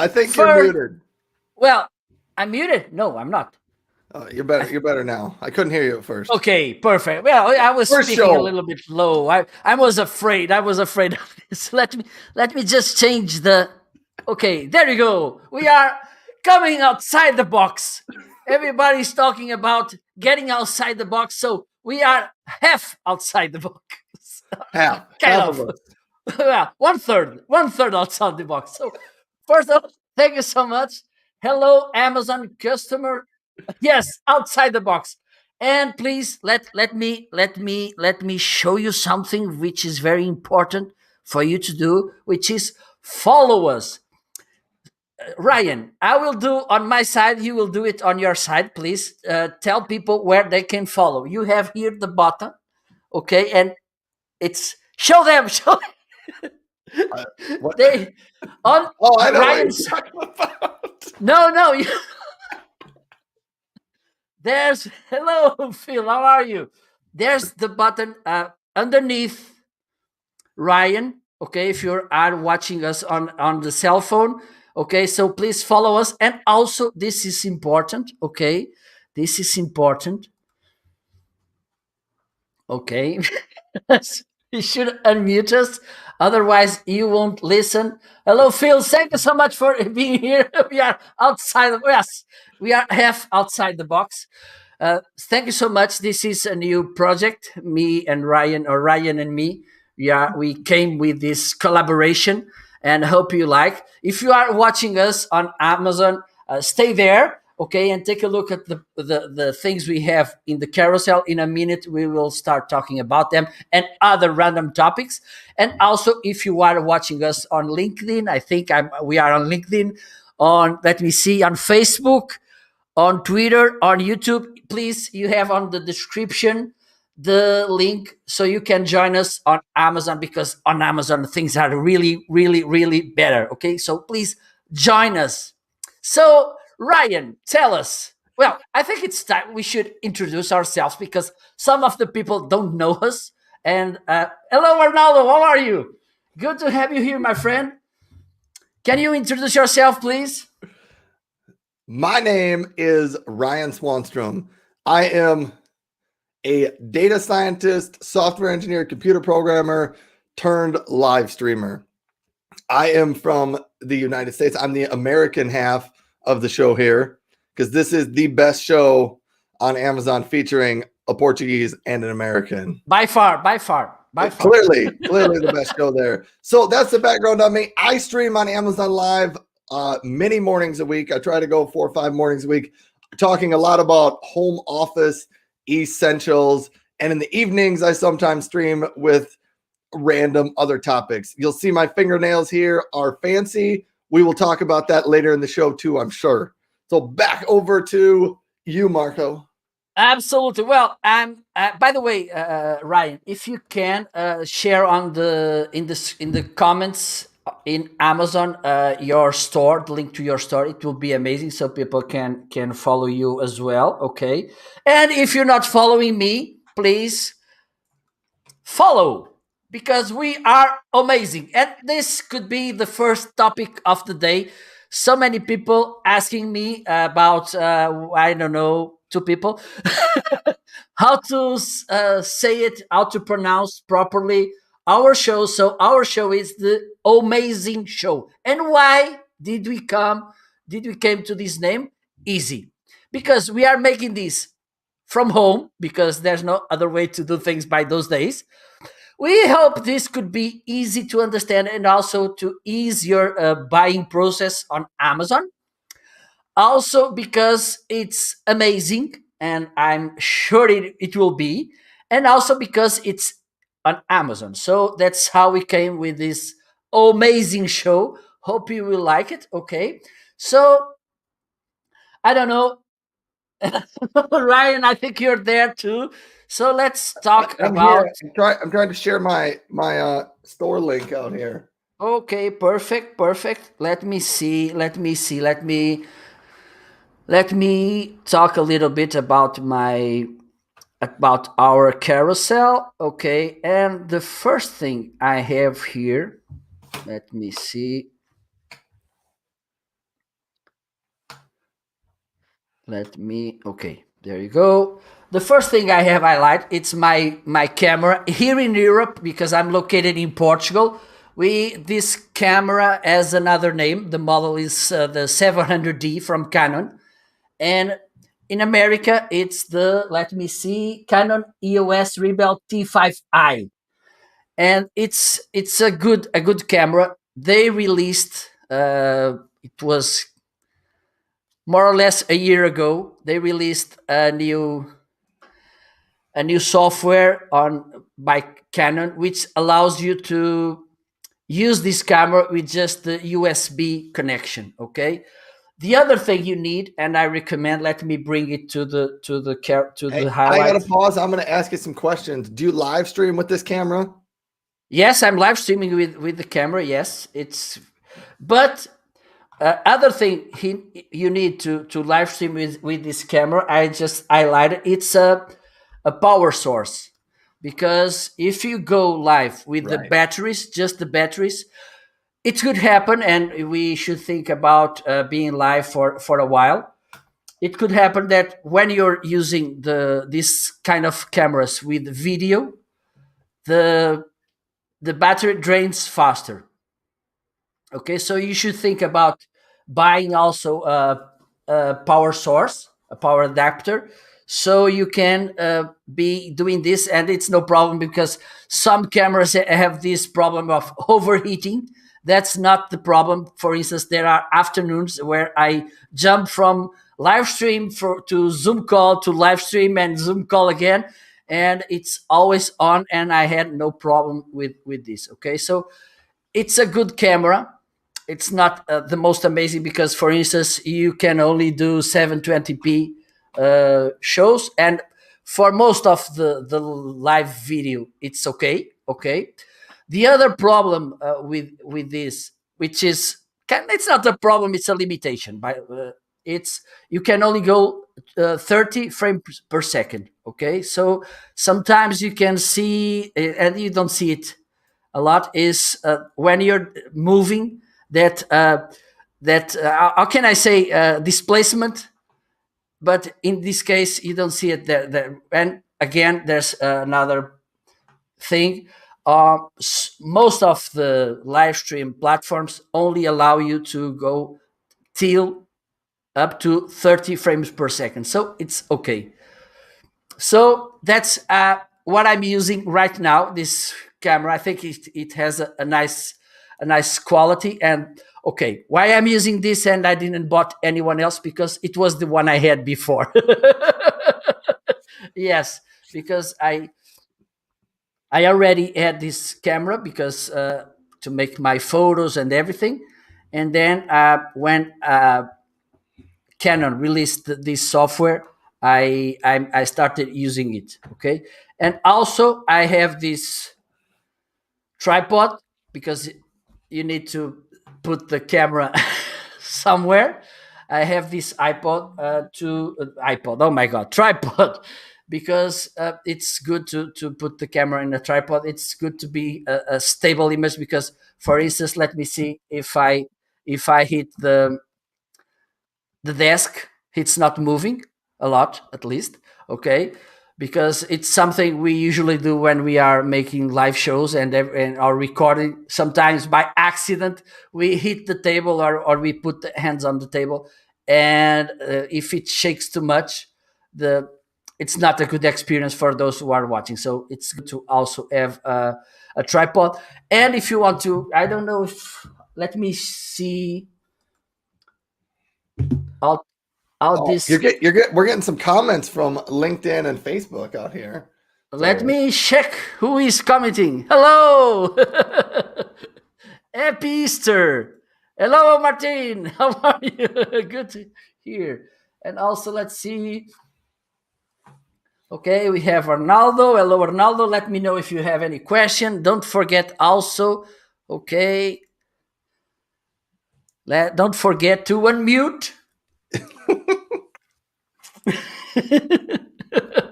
I think you're First, muted. well, I'm muted. No, I'm not. You're better. You're better now. I couldn't hear you at first. Okay, perfect. Well, I was First speaking a show. little bit low. I was afraid. I was afraid of this. Let me just change the. Okay, there you go. We are coming outside the box. Everybody's talking about getting outside the box, so we are half outside the box. Half. Kind Half of of. us. Well, one third outside the box. So first of all, thank you so much. Hello, Amazon customer. Yes, outside the box. And please let me show you something which is very important for you to do, which is follow us. Ryan, I will do on my side. You will do it on your side. Please tell people where they can follow. You have here the button, okay, and it's show them. Show What? they on Oh, I know what you're Ryan's. talking about. No, there's hello, Phil. How are you? There's the button underneath Ryan. Okay, if you are watching us on the cell phone. Okay, so please follow us. And also, this is important. Okay, this is important. Okay, you should unmute us. Otherwise, you won't listen. Hello, Phil. Thank you so much for being here. We are outside. Yes, we are half outside the box. Thank you so much. This is a new project. Me and Ryan, or Ryan and me, we came with this collaboration, and hope you like. If you are watching us on Amazon, stay there, okay, and take a look at the things we have in the carousel. In a minute, we will start talking about them and other random topics. And also, if you are watching us on LinkedIn, I think we are on LinkedIn. On let me see, on Facebook, on Twitter, on YouTube. Please, you have on the description the link so you can join us on Amazon, because on Amazon things are really, really, really better. Okay, so please join us. So, Ryan, tell us. Well, I think it's time we should introduce ourselves because some of the people don't know us. And hello, Arnaldo, how are you? Good to have you here, my friend. Can you introduce yourself, please? My name is Ryan Swanstrom. I am a data scientist, software engineer, computer programmer turned live streamer. I am from the United States. I'm the American half of the show here because this is the best show on Amazon featuring a Portuguese and an American. By far. Clearly the best show there. So that's the background on me. I stream on Amazon Live many mornings a week. I try to go 4 or 5 mornings a week, talking a lot about home office essentials. And in the evenings, I sometimes stream with random other topics. You'll see my fingernails here are fancy. We will talk about that later in the show too, I'm sure. So back over to you, Marco. Absolutely. Well, I'm. By the way, Ryan, if you can share on the comments in Amazon your store, the link to your store, it will be amazing, so people can follow you as well. Okay, and if you're not following me, please follow, because we are amazing. And this could be the first topic of the day. So many people asking me about I don't know, 2 people how to say it, how to pronounce properly our show. So our show is the Homeazin show. And why did we came to this name? Easy, because we are making this from home, because there's no other way to do things by those days. We hope this could be easy to understand and also to ease your buying process on Amazon. Also, because it's amazing, and I'm sure it will be, and also because it's on Amazon. So that's how we came with this amazing show. Hope you will like it. Okay. So, I don't know. Ryan, I think you're there too. So let's talk I'm about. here. I'm trying to share my store link out here. Okay, perfect. Let me talk a little bit about our carousel. Okay, and the first thing I have here, let me see. Let me. Okay, there you go. The first thing I have highlight, it's my camera here in Europe because I'm located in Portugal. We This camera has another name. The model is the 700D from Canon, and in America it's the, let me see, Canon EOS Rebel T5i, and it's a good camera. They released it was more or less a year ago. They released a new software on by Canon, which allows you to use this camera with just the USB connection. Okay. The other thing you need, and I recommend, let me bring it to the Hey, I highlight. gotta pause. I'm gonna ask you some questions. Do you live stream with this camera? Yes, I'm live streaming with the camera. Yes, but other thing you need to live stream with this camera, I just highlighted, it's a power source, because if you go live with the Right. batteries, just the batteries, it could happen, and we should think about being live for a while. It could happen that when you're using this kind of cameras with video, the the battery drains faster. Okay, so you should think about buying also a power source, a power adapter, so you can be doing this, and it's no problem, because some cameras have this problem of overheating. That's not the problem. For instance, there are afternoons where I jump from live stream to Zoom call to live stream and Zoom call again, and it's always on, and I had no problem with this. Okay, so it's a good camera. It's not the most amazing, because, for instance, you can only do 720p shows, and for most of the live video, it's okay. The other problem with this, which is it's not a problem, it's a limitation. It's You can only go 30 frames per second. Okay, so sometimes you can see, and you don't see it a lot, is when you're moving, that how can I say, displacement, but in this case you don't see it there. And again, there's another thing. Most of the live stream platforms only allow you to go till up to 30 frames per second, so it's okay. So that's what I'm using right now. This camera, I think it has a nice quality. And okay, why I'm using this and I didn't bought anyone else, because it was the one I had before. Yes, because I already had this camera, because to make my photos and everything. And then when Canon released this software, I started using it. Okay, and also I have this tripod, because you need to put the camera somewhere. I have this iPod. Oh my god, tripod, because it's good to put the camera in a tripod. It's good to be a stable image, because, for instance, let me see, if I hit the desk, it's not moving a lot, at least. Okay, because it's something we usually do when we are making live shows and are recording. Sometimes by accident we hit the table, or we put the hands on the table, and if it shakes too much, the it's not a good experience for those who are watching. So it's good to also have a tripod. And if you want to, I don't know if, let me see, all Oh, this. you're get we're getting some comments from LinkedIn and Facebook out here. Let So me check who is commenting. Hello! Happy Easter! Hello, Martin! How are you? Good to hear. And also, let's see. Okay, we have Arnaldo. Hello, Arnaldo. Let me know if you have any question. Don't forget also, okay, don't forget to unmute.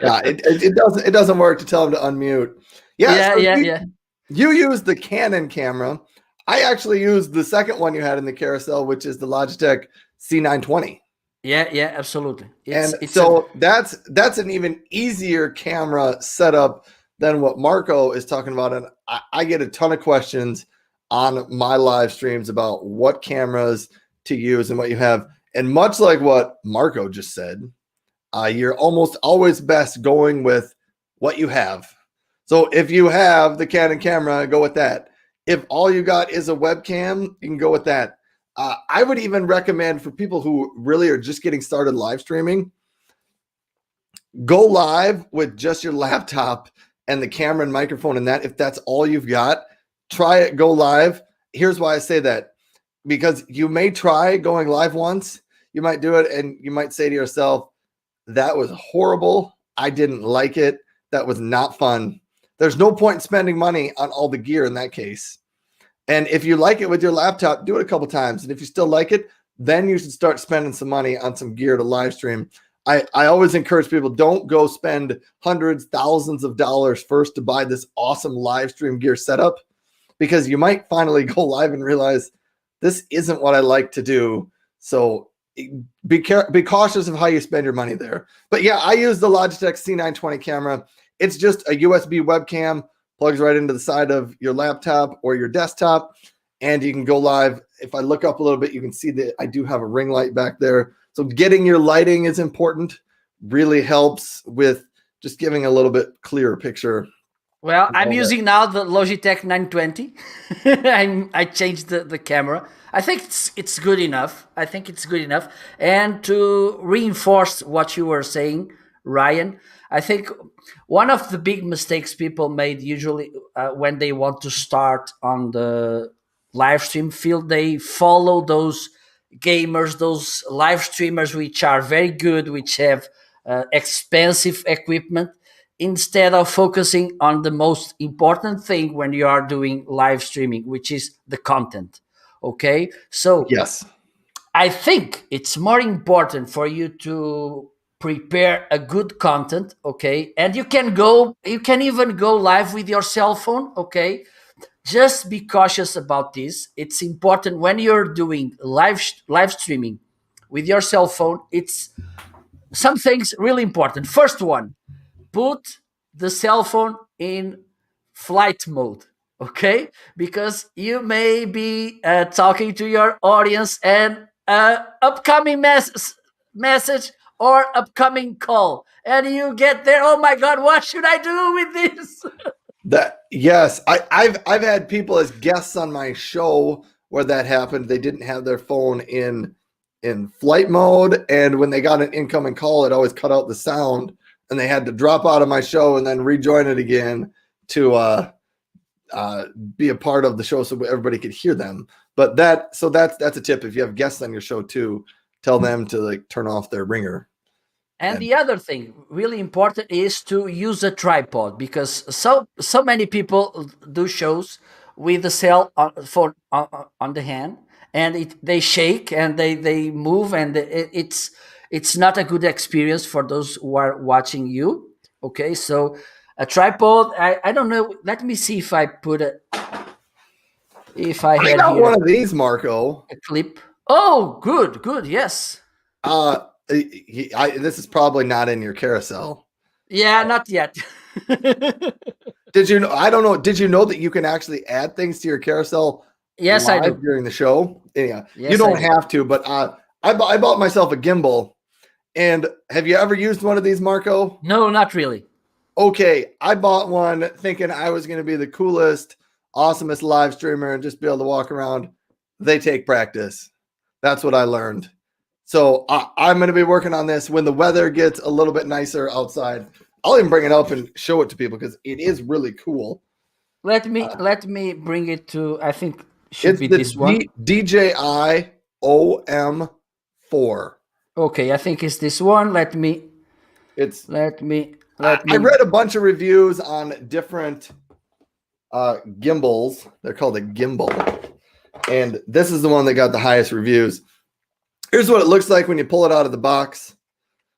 yeah, it doesn't work to tell them to unmute. Yeah, Yeah, so yeah, you, yeah. you use the Canon camera. I actually used the second one you had in the carousel, which is the Logitech C920. Yeah, absolutely. And It's a so that's an even easier camera setup than what Marco is talking about. And I get a ton of questions on my live streams about what cameras to use and what you have. And much like what Marco just said, you're almost always best going with what you have. So if you have the Canon camera, go with that. If all you got is a webcam, you can go with that. I would even recommend for people who really are just getting started live streaming, go live with just your laptop and the camera and microphone and that. If that's all you've got, try it, go live. Here's why I say that, because you may try going live once, you might do it, and you might say to yourself, that was horrible. I didn't like it. That was not fun. There's no point in spending money on all the gear in that case. And if you like it with your laptop, do it a couple times. And if you still like it, then you should start spending some money on some gear to live stream. I always encourage people, don't go spend hundreds, thousands of dollars first to buy this awesome live stream gear setup, because you might finally go live and realize this isn't what I like to do. So be cautious of how you spend your money there. But yeah, I use the Logitech C920 camera. It's just a USB webcam, plugs right into the side of your laptop or your desktop, and you can go live. If I look up a little bit, you can see that I do have a ring light back there. So getting your lighting is important, really helps with just giving a little bit clearer picture. Well, I'm using now the Logitech 920. I changed the camera. I think it's good enough. I think it's good enough. And to reinforce what you were saying, Ryan, I think one of the big mistakes people made usually when they want to start on the live stream field, they follow those gamers, those live streamers which are very good, which have expensive equipment, instead of focusing on the most important thing when you are doing live streaming, which is the content. Okay, so Yes. I think it's more important for you to prepare a good content. Okay, and you can even go live with your cell phone. Okay, just be cautious about this. It's important when you're doing live streaming with your cell phone. It's some things really important. First one, put the cell phone in flight mode, okay, because you may be talking to your audience, and upcoming message or upcoming call, and you get there, oh my god, what should I do with this? That yes, I've had people as guests on my show where that happened. They didn't have their phone in flight mode, and when they got an incoming call, it always cut out the sound, and they had to drop out of my show and then rejoin it again to be a part of the show so everybody could hear them. But that's a tip. If you have guests on your show too, tell them to like turn off their ringer. And the other thing, really important, is to use a tripod, because so many people do shows with the cell on the hand, and they shake and they move, and it's not a good experience for those who are watching you. Okay, so a tripod. I don't know. Let me see if I put a if I I had got here one of these, Marco. a clip. Oh, good, yes. This is probably not in your carousel. Yeah, not yet. Did you know? I don't know. Did you know that you can actually add things to your carousel Yes, I live do. during the show? Yeah, Yes, you don't I do. have to, but I bought myself a gimbal. And have you ever used one of these, Marco? No, not really. Okay, I bought one thinking I was going to be the coolest, awesomest live streamer and just be able to walk around. They take practice. That's what I learned. So I'm going to be working on this when the weather gets a little bit nicer outside. I'll even bring it up and show it to people because it is really cool. Let me bring it to. I think should It's be the this one. DJI OM4. Okay, I think it's this one. Let me It's let me I let me. read a bunch of reviews on different gimbals. They're called a gimbal. And this is the one that got the highest reviews. Here's what it looks like when you pull it out of the box.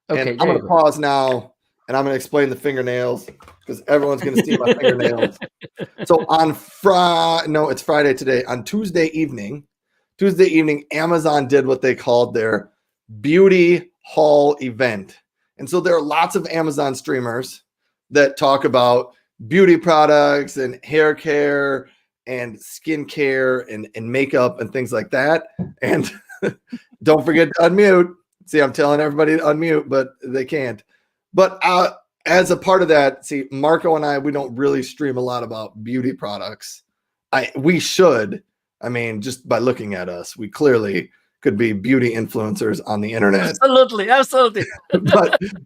Okay, And I'm there going you to go. pause now and I'm going to explain the fingernails because everyone's going to see my fingernails. So it's Friday today. On Tuesday evening, Amazon did what they called their beauty haul event. And so there are lots of Amazon streamers that talk about beauty products and hair care and skincare and makeup and things like that. And don't forget to unmute. See, I'm telling everybody to unmute, but they can't. But as a part of that, see, Marco and I, we don't really stream a lot about beauty products. We should. I mean, just by looking at us, we clearly could be beauty influencers on the internet. Absolutely.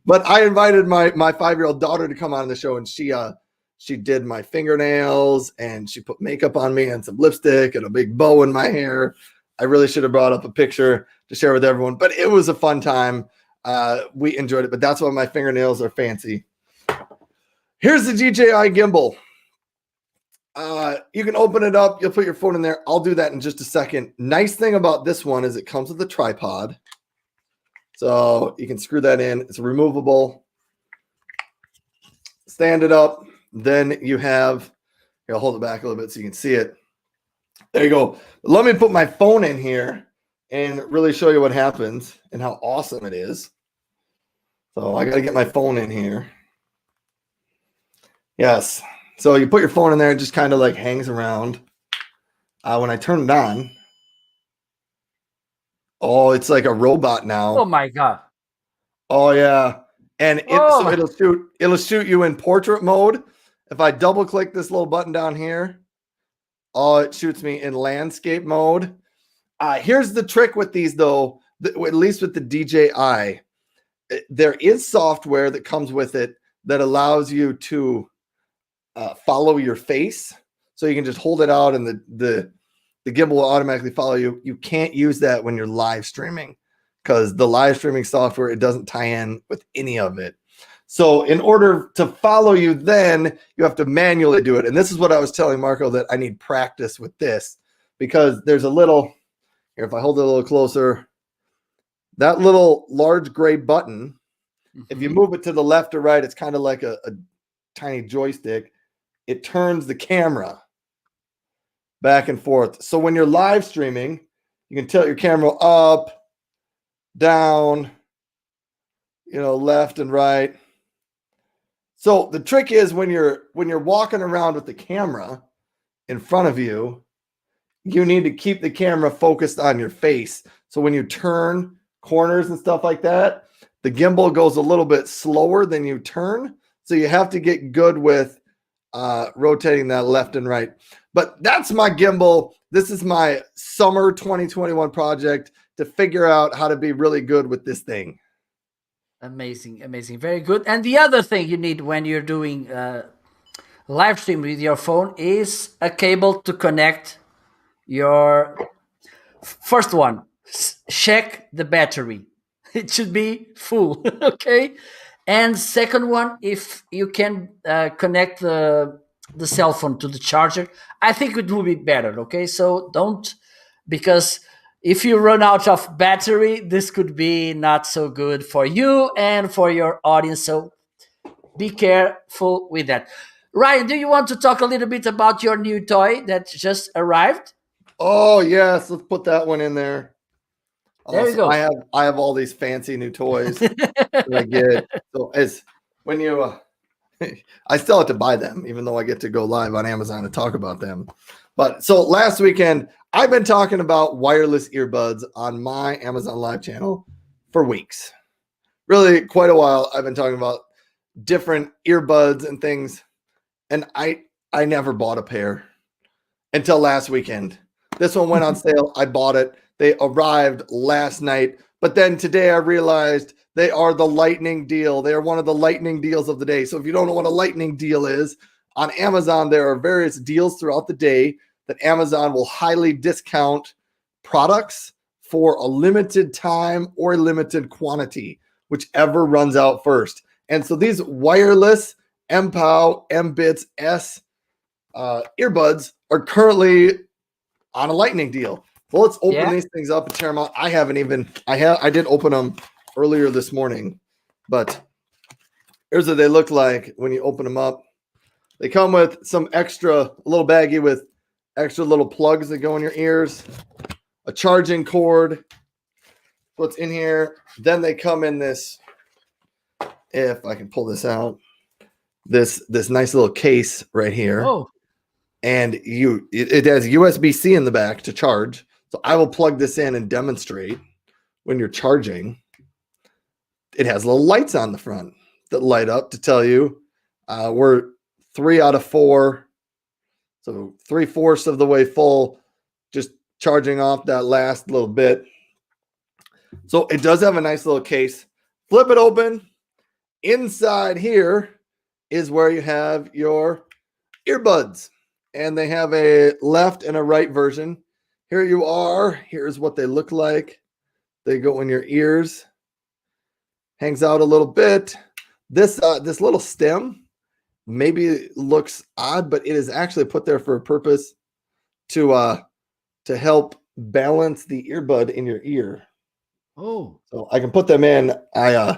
but I invited my 5-year-old daughter to come on the show, and she did my fingernails and she put makeup on me and some lipstick and a big bow in my hair. I really should have brought up a picture to share with everyone, but it was a fun time. We enjoyed it, but that's why my fingernails are fancy. Here's the DJI gimbal. You can open it up. You'll put your phone in there. I'll do that in just a second. Nice thing about this one is it comes with a tripod. So you can screw that in. It's removable. Stand it up. Then you have, here, I'll hold it back a little bit so you can see it. There you go. Let me put my phone in here and really show you what happens and how awesome it is. So I got to get my phone in here. Yes. So you put your phone in there, it just kind of like hangs around. When I turn it on, oh, it's like a robot now. Oh my God. Oh yeah. And so it'll shoot you in portrait mode. If I double click this little button down here, it shoots me in landscape mode. Here's the trick with these though, at least with the DJI. There is software that comes with it that allows you to follow your face. So you can just hold it out and the gimbal will automatically follow you. You can't use that when you're live streaming because the live streaming software, it doesn't tie in with any of it. So in order to follow you, then you have to manually do it. And this is what I was telling Marco, that I need practice with this because there's a little, here, if I hold it a little closer, that little large gray button, if you move it to the left or right, it's kind of like a tiny joystick. It turns the camera back and forth. So when you're live streaming, you can tilt your camera up, down, left and right. So the trick is when you're walking around with the camera in front of you, you need to keep the camera focused on your face. So when you turn corners and stuff like that, the gimbal goes a little bit slower than you turn. So you have to get good with rotating that left and right. But that's my gimbal. This is my summer 2021 project to figure out how to be really good with this thing. Amazing. Very good. And the other thing you need when you're doing live stream with your phone is a cable to connect your first one. Check the battery. It should be full. Okay. And second one, if you can connect the cell phone to the charger, I think it will be better. Okay. So don't, because if you run out of battery, this could be not so good for you and for your audience. So be careful with that. Ryan, do you want to talk a little bit about your new toy that just arrived? Oh yes, let's put that one in there. There you go. I have all these fancy new toys that I get. So as when you, I still have to buy them, even though I get to go live on Amazon and talk about them. But so last weekend, I've been talking about wireless earbuds on my Amazon Live channel for weeks. Really, quite a while. I've been talking about different earbuds and things, and I never bought a pair until last weekend. This one went on sale. I bought it. They arrived last night, but then today I realized they are the lightning deal. They are one of the lightning deals of the day. So if you don't know what a lightning deal is, on Amazon, there are various deals throughout the day that Amazon will highly discount products for a limited time or a limited quantity, whichever runs out first. And so these wireless MPOW MBits S earbuds are currently on a lightning deal. Well, let's open these things up and tear them out. I did open them earlier this morning, but here's what they look like when you open them up. They come with some a little baggie with extra little plugs that go in your ears, a charging cord, what's in here. Then they come in this, if I can pull this out, this nice little case right here. Oh, And it has USB-C in the back to charge. So I will plug this in and demonstrate when you're charging. It has little lights on the front that light up to tell you we're 3 out of 4. So 3/4 of the way full, just charging off that last little bit. So it does have a nice little case. Flip it open. Inside here is where you have your earbuds. And they have a left and a right version. Here you are. Here's what they look like. They go in your ears. Hangs out a little bit. This little stem maybe looks odd, but it is actually put there for a purpose to help balance the earbud in your ear. oh, So I can put them in. I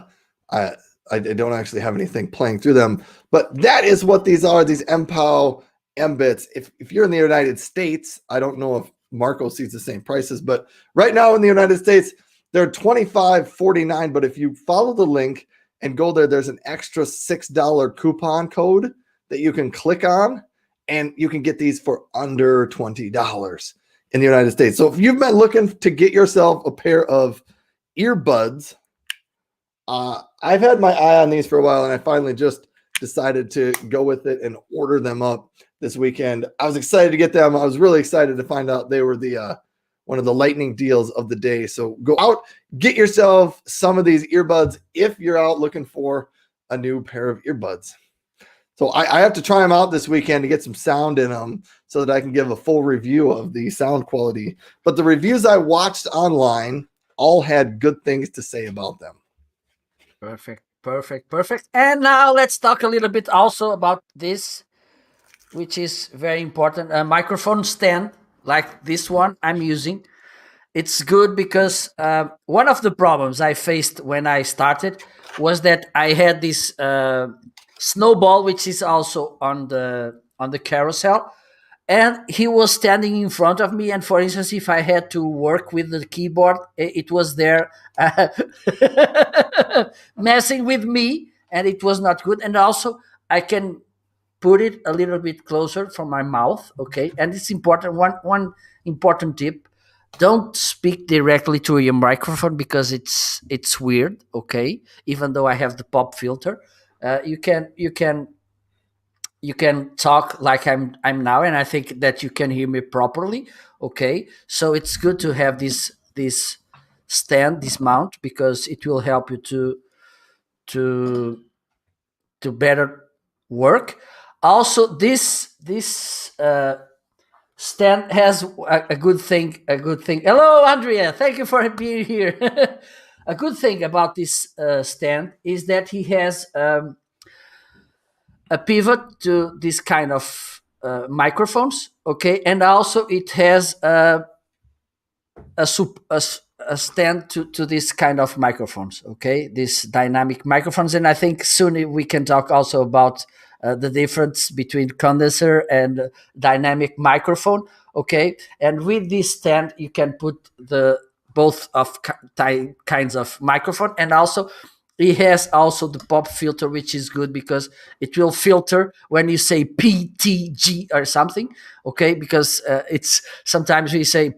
don't actually have anything playing through them, but that is what these are. These MPOW Mbits. If you're in the United States, I don't know if Marco sees the same prices, but right now in the United States, they're $25.49. But if you follow the link and go there, there's an extra $6 coupon code that you can click on, and you can get these for under $20 in the United States. So if you've been looking to get yourself a pair of earbuds, I've had my eye on these for a while, and I finally just decided to go with it and order them up this weekend. I was excited to get them. I was really excited to find out they were the one of the lightning deals of the day. So go out, get yourself some of these earbuds if you're out looking for a new pair of earbuds. So I have to try them out this weekend to get some sound in them so that I can give a full review of the sound quality. But the reviews I watched online all had good things to say about them. perfect. And now let's talk a little bit also about this, which is very important. A microphone stand like this one I'm using. It's good because one of the problems I faced when I started was that I had this snowball, which is also on the carousel, and he was standing in front of me. And for instance, if I had to work with the keyboard, it was there messing with me, and it was not good. And also, I can put it a little bit closer from my mouth. Okay, and it's important. One important tip: don't speak directly to your microphone because it's weird. Okay, even though I have the pop filter, you can talk like I'm now, and I think that you can hear me properly. Okay, so it's good to have this stand, this mount, because it will help you to to better work. Also, this stand has a good thing. A good thing. Hello, Andrea. Thank you for being here. A good thing about this stand is that he has a pivot to this kind of microphones. Okay, and also it has a stand to this kind of microphones. Okay, these dynamic microphones, and I think soon we can talk also about the difference between condenser and dynamic microphone. Okay, and with this stand you can put the both of kinds of microphone, and also it has also the pop filter, which is good because it will filter when you say PTG or something. Okay, because it's sometimes we say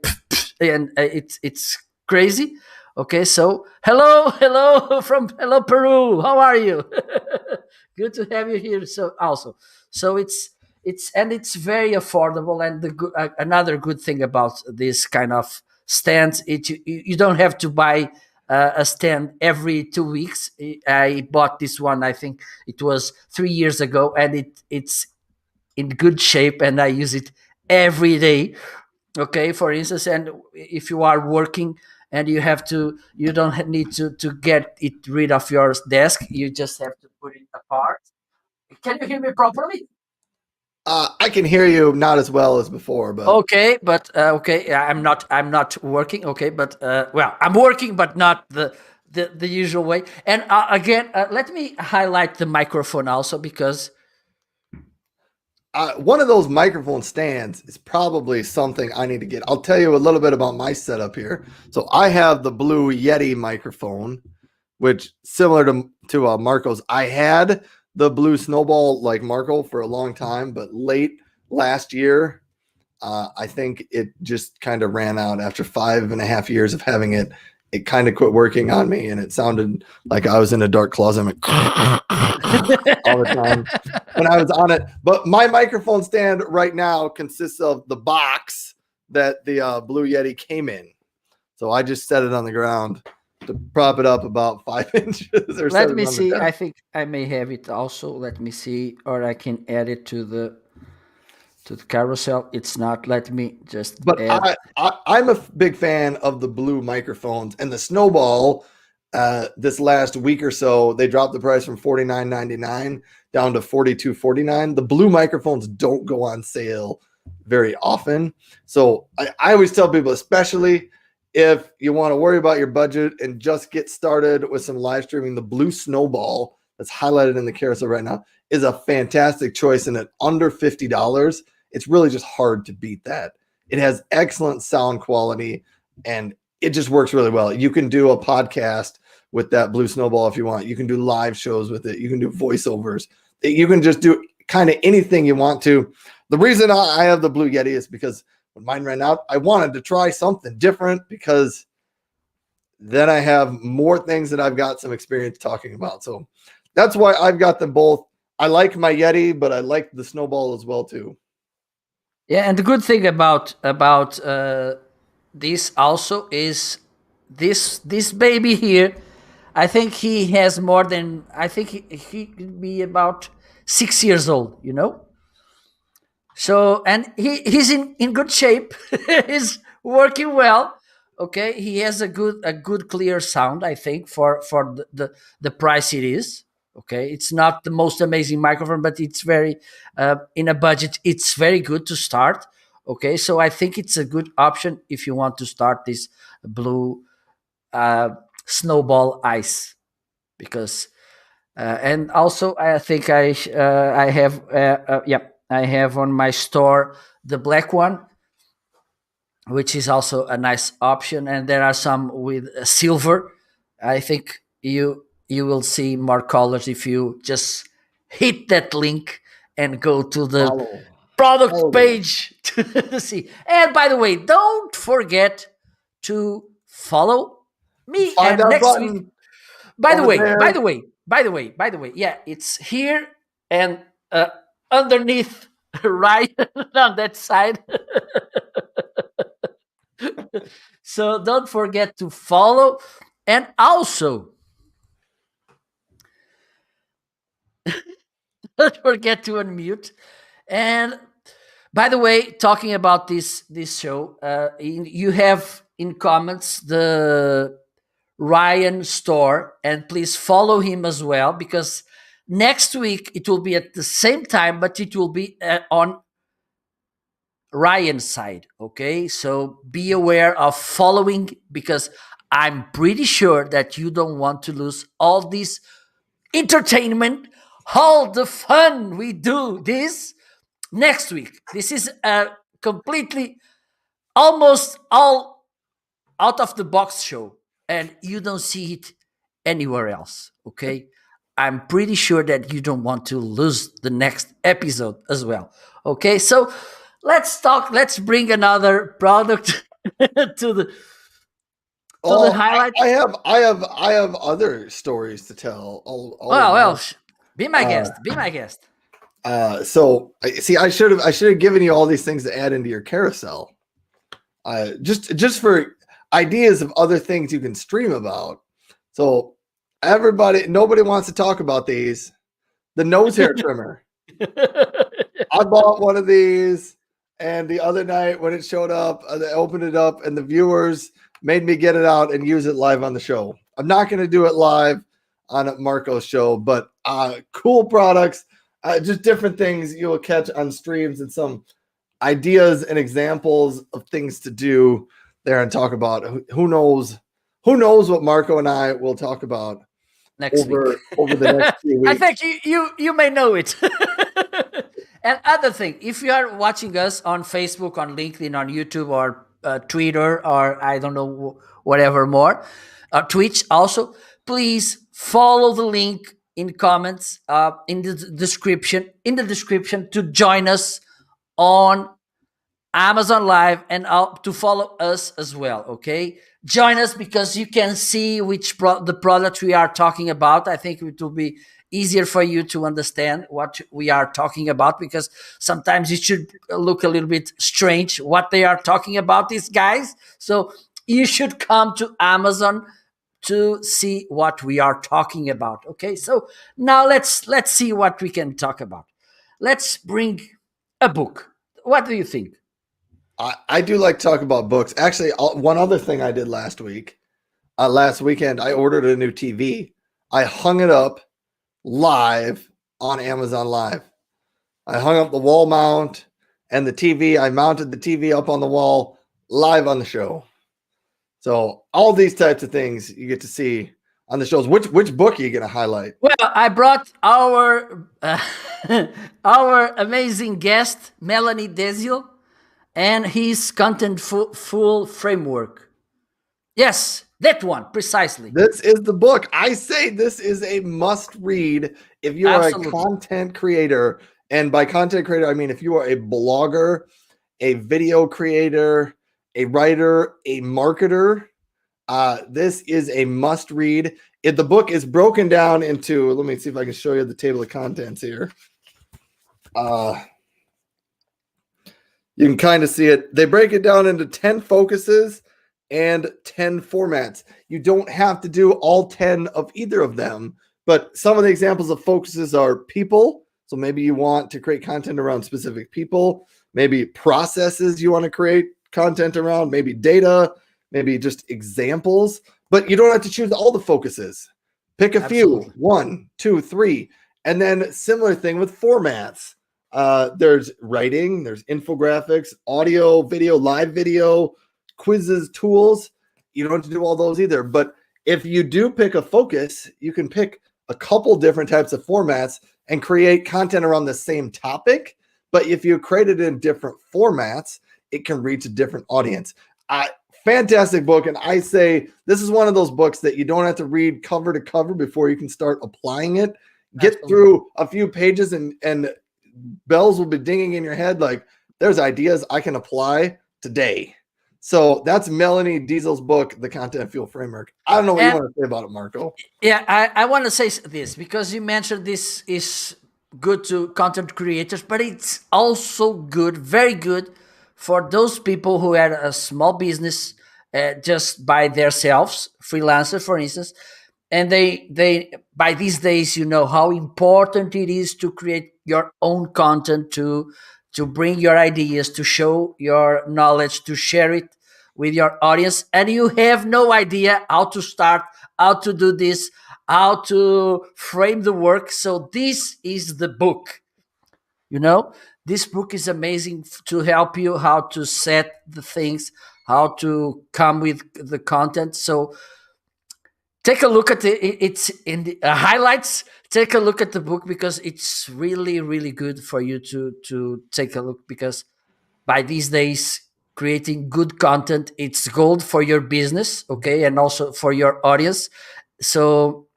and it's crazy. Okay, so hello from hello Peru. How are you? Good to have you here. So also, so it's very affordable. And another good thing about this kind of stands, you don't have to buy a stand every 2 weeks. I bought this one. I think it was 3 years ago, and it's in good shape, and I use it every day. Okay, for instance, and if you are working and you don't need to get it rid of your desk, you just have to put it apart. Can you hear me properly? I can hear you not as well as before, but Okay, but okay, yeah, I'm not working. Okay, but well, I'm working, but not the usual way. And again, let me highlight the microphone also, because one of those microphone stands is probably something I need to get. I'll tell you a little bit about my setup here. So I have the Blue Yeti microphone, which similar to Marco's. I had the Blue Snowball like Marco for a long time, but late last year, I think it just kind of ran out after 5.5 years of having it. It kind of quit working on me, and it sounded like I was in a dark closet all the time when I was on it. But my microphone stand right now consists of the box that the Blue Yeti came in. So I just set it on the ground to prop it up about 5 inches or Let me see. I think I may have it also. Let me see, or I can add it to the carousel. It's not. Let me just. But I'm a big fan of the Blue microphones and the Snowball. This last week or so, they dropped the price from $49.99 down to $42.49. The Blue microphones don't go on sale very often. So I always tell people, especially if you want to worry about your budget and just get started with some live streaming, the Blue Snowball that's highlighted in the carousel right now is a fantastic choice. And at under $50, it's really just hard to beat that. It has excellent sound quality and it just works really well. You can do a podcast with that Blue Snowball if you want. You can do live shows with it. You can do voiceovers. You can just do kind of anything you want to. The reason I have the Blue Yeti is because when mine ran out, I wanted to try something different because then I have more things that I've got some experience talking about. So that's why I've got them both. I like my Yeti, but I like the Snowball as well too. Yeah, and the good thing about this also is this baby here. I think he has more than. I think he could be about 6 years old. You know. So and he's in good shape. He's working well. Okay, he has a good clear sound. I think for the price it is. Okay, it's not the most amazing microphone, but it's very in a budget. It's very good to start. Okay, so I think it's a good option if you want to start this Blue Snowball Ice, because and also I think I have I have on my store the black one, which is also a nice option, and there are some with silver. I think you will see more colors if you just hit that link and go to the product page to see. And by the way, don't forget to follow me. And next week, by the way, yeah, it's here and underneath, right on that side. So don't forget to follow, and also don't forget to unmute. And by the way, talking about this show, you have in comments the Ryan store, and please follow him as well, because next week it will be at the same time, but it will be on Ryan's side. Okay, so be aware of following, because I'm pretty sure that you don't want to lose all this entertainment, all the fun we do this next week. This is a completely, almost all out of the box show, and you don't see it anywhere else. Okay, I'm pretty sure that you don't want to lose the next episode as well. Okay, so let's talk. Let's bring another product to the highlight. I have other stories to tell. Well, be my guest. Be my guest. So see, I should have given you all these things to add into your carousel. Just for ideas of other things you can stream about. So nobody wants to talk about these. The nose hair trimmer. I bought one of these, and the other night when it showed up, I opened it up, and the viewers made me get it out and use it live on the show. I'm not going to do it live on Marco's show, but cool products, just different things you will catch on streams, and some ideas and examples of things to do there and talk about. Who knows what Marco and I will talk about next week. over the next few weeks. I think you may know it. And other thing, if you are watching us on Facebook, on LinkedIn, on YouTube, or Twitter, or I don't know, whatever more, Twitch also, please follow the link in comments, in the description to join us on Amazon Live, and to follow us as well. Okay, join us because you can see which the product we are talking about. I think it will be easier for you to understand what we are talking about, because sometimes it should look a little bit strange what they are talking about, these guys. So you should come to Amazon to see what we are talking about. Okay, so now let's see what we can talk about. Let's bring a book. What do you think? I do like to talk about books. Actually, one other thing I did last weekend, I ordered a new TV. I hung it up live on Amazon Live. I hung up the wall mount and the TV. I mounted the TV up on the wall live on the show. So all these types of things you get to see on the shows. Which book are you going to highlight? Well, I brought our our amazing guest, Melanie Desiel, and his content full framework. Yes, that one precisely. This is the book. I say this is a must read if you are Absolutely. a content creator. And by content creator, I mean if you are a blogger, a video creator, a writer, a marketer, this is a must read. If the book is broken down into, let me see if I can show you the table of contents here. You can kind of see it. They break it down into 10 focuses and 10 formats. You don't have to do all 10 of either of them, but some of the examples of focuses are people. So maybe you want to create content around specific people, maybe processes you want to create content around, maybe data, maybe just examples, but you don't have to choose all the focuses. Pick a Absolutely. few, 1, 2, 3, and then similar thing with formats. There's writing, there's infographics, audio, video, live video, quizzes, tools. You don't have to do all those either. But if you do pick a focus, you can pick a couple different types of formats and create content around the same topic. But if you create it in different formats, it can reach a different audience. Fantastic book. And I say this is one of those books that you don't have to read cover to cover before you can start applying it. Get Absolutely. through a few pages and bells will be dinging in your head like there's ideas I can apply today. So that's Melanie Desiel's book, The Content Fuel Framework. I don't know what you want to say about it, Marco. Yeah, I want to say this because you mentioned this is good to content creators, but it's also good, very good for those people who had a small business just by themselves, freelancers, for instance, and they by these days, you know how important it is to create your own content, to bring your ideas, to show your knowledge, to share it with your audience, and you have no idea how to start, how to do this, how to frame the work. So this is the book. You know, this book is amazing to help you how to set the things, how to come with the content. So take a look at it's in the highlights. Take a look at the book because it's really, really good for you to take a look, because by these days creating good content, it's gold for your business, okay, and also for your audience. So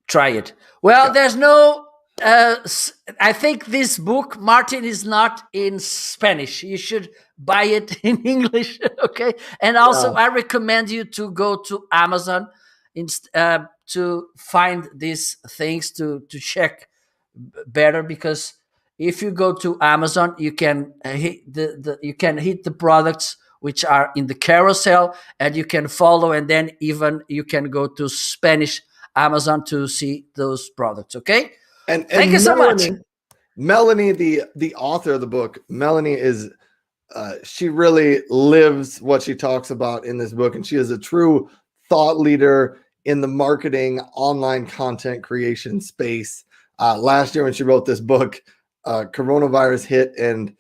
try it. Well, Yeah. there's no I think this book, Martin, is not in Spanish. You should buy it in English, okay? And also, I recommend you to go to Amazon to find these things to check better, because if you go to Amazon, you can hit you can hit the products which are in the carousel, and you can follow, and then even you can go to Spanish Amazon to see those products. Okay. And Thank you so much. Melanie, the author of the book, Melanie is she really lives what she talks about in this book, and she is a true thought leader in the marketing online content creation space. Last year when she wrote this book, coronavirus hit, and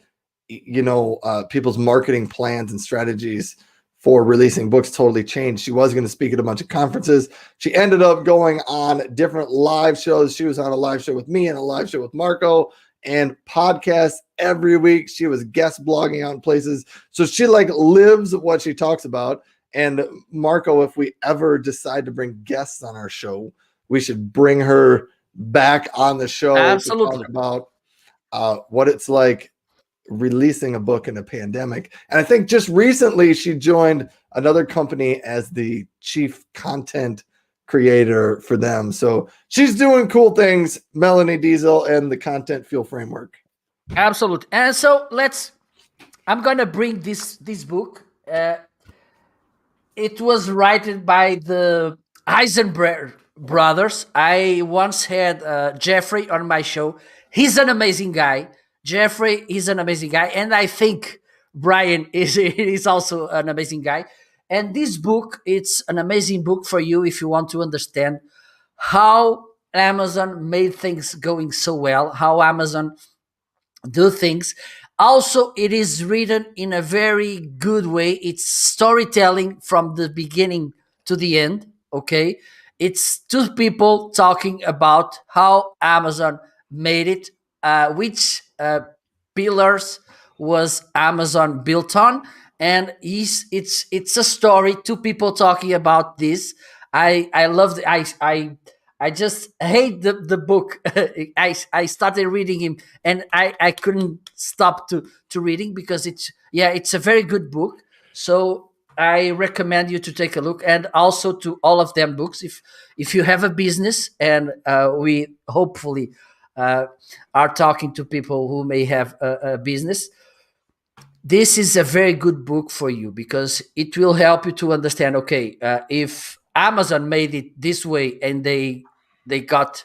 people's marketing plans and strategies for releasing books totally changed. She was going to speak at a bunch of conferences. She ended up going on different live shows. She was on a live show with me and a live show with Marco. and podcasts every week. She was guest blogging out in places. So she like lives what she talks about. And Marco, if we ever decide to bring guests on our show, we should bring her back on the show to Absolutely. talk about what it's like releasing a book in a pandemic. And I think just recently she joined another company as the chief content creator for them. So she's doing cool things, Melanie Diesel and the Content Fuel Framework. Absolutely. And so I'm going to bring this book. It was written by the Heisenberg brothers. I once had Jeffrey on my show. He's an amazing guy. Jeffrey is an amazing guy, and I think Brian is also an amazing guy. And this book, it's an amazing book for you if you want to understand how Amazon made things going so well, how Amazon do things. Also, it is written in a very good way. It's storytelling from the beginning to the end. Okay. It's two people talking about how Amazon made it, which pillars was Amazon built on. And it's a story, two people talking about this. I love I just hate the book. I started reading him and I couldn't stop to reading because it's a very good book. So I recommend you to take a look, and also to all of them books if you have a business, and we hopefully are talking to people who may have a business. This is a very good book for you because it will help you to understand, okay, if Amazon made it this way and they got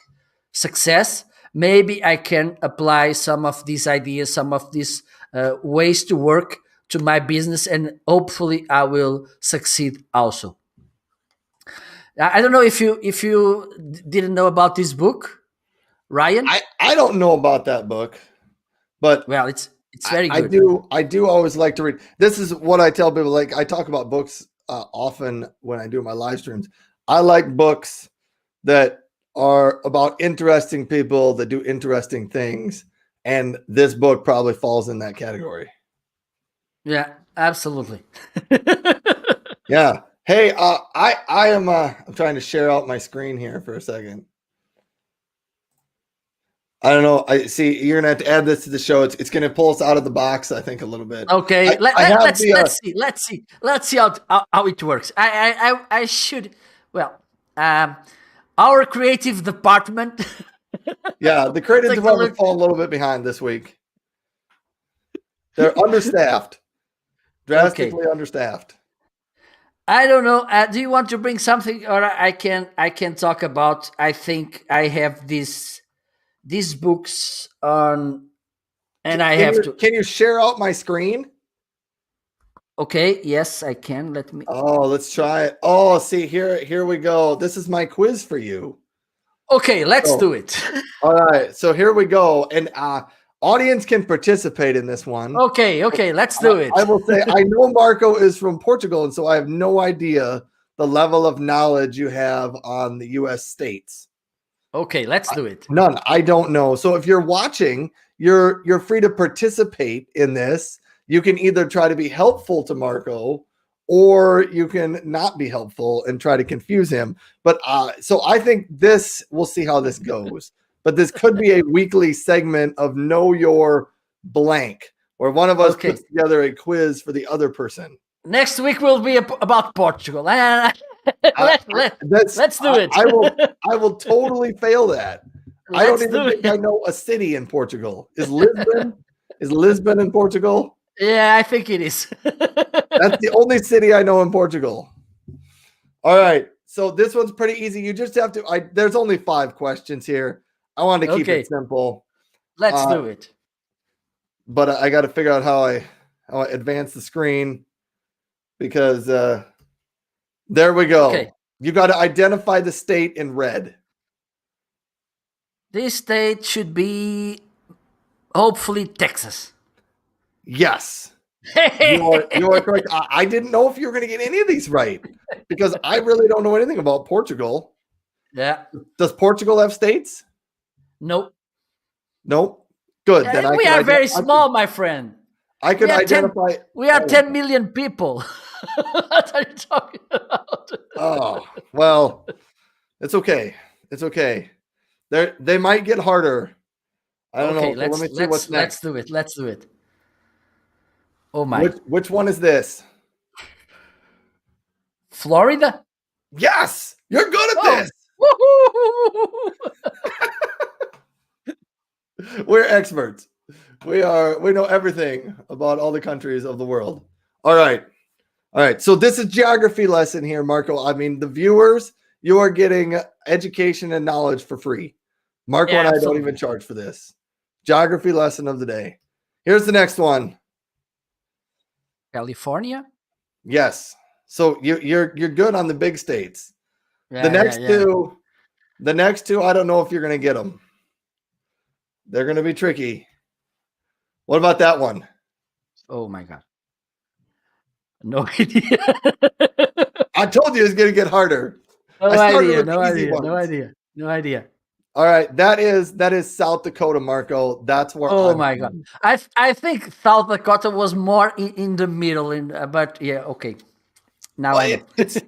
success, maybe I can apply some of these ideas, some of these ways to work to my business, and hopefully I will succeed also. I don't know if you didn't know about this book, Ryan. I don't know about that book, but Well, it's very I good. do always like to read. This is what I tell people. Like I talk about books often when I do my live streams. I like books that are about interesting people that do interesting things, and this book probably falls in that category. Yeah, absolutely. Yeah. Hey, I am I'm trying to share out my screen here for a second. I don't know. I see you're gonna have to add this to the show. It's gonna pull us out of the box, I think, a little bit. Okay, Let's let's see how it works. I should, well, our creative department. Yeah, the creative Take a department look. falling a little bit behind this week. They're understaffed, drastically understaffed. I don't know. Do you want to bring something, or I can talk about? I think I have these books on, and I have to. Can you share out my screen? Okay. Yes, I can. Let me. Oh, let's try it. Oh, see here we go. This is my quiz for you. Okay, let's do it. All right, so here we go, and audience can participate in this one. Okay, let's do it. I will say I know Marco is from Portugal, and so I have no idea the level of knowledge you have on the U.S. states. Okay, let's do it. None. I don't know. So if you're watching, you're free to participate in this. You can either try to be helpful to Marco, or you can not be helpful and try to confuse him. But so I think we'll see how this goes. But this could be a weekly segment of Know Your Blank, where one of us puts together a quiz for the other person. Next week will be about Portugal. Let's do it. I will totally fail that. I don't even think I know a city in Portugal. Is Lisbon in Portugal? Yeah, I think it is. That's the only city I know in Portugal. All right. So this one's pretty easy. You just have to, there's only 5 questions here. I wanted to keep it simple. Let's do it. But I got to figure out how I advance the screen, because there we go. Okay. You got to identify the state in red. This state should be hopefully Texas. Yes. You're correct. I didn't know if you were going to get any of these right, because I really don't know anything about Portugal. Yeah. Does Portugal have states? Nope. Nope. Good. Then I We can are very identify. small, my friend. I We can are 10, identify. we are All of 10 them. million people. What are you talking about? Oh well, it's okay. It's okay. They might get harder. I don't Okay, know. So let me see what's let's next. do it. Let's do it. Oh my. Which one is this? Florida? Yes, you're good at Oh. this. Woohoo! We're experts. We know everything about all the countries of the world. All right. All right. So this is geography lesson here, Marco. I mean, the viewers, you are getting education and knowledge for free. Marco Yeah, and I don't even absolutely. charge for this. Geography lesson of the day. Here's the next one. California? Yes. So you're good on the big states. The Yeah, yeah, next yeah. two, the next two, I don't know if you're going to get them. They're going to be tricky. What about that one? Oh my god. No idea. I told you it's going to get harder. I No started idea. with No the easy idea. No ones. idea. No idea. All right, that is South Dakota, Marco. That's where Oh I'm my god. from. I think South Dakota was more in the middle but yeah, okay. Now Well, I know. it's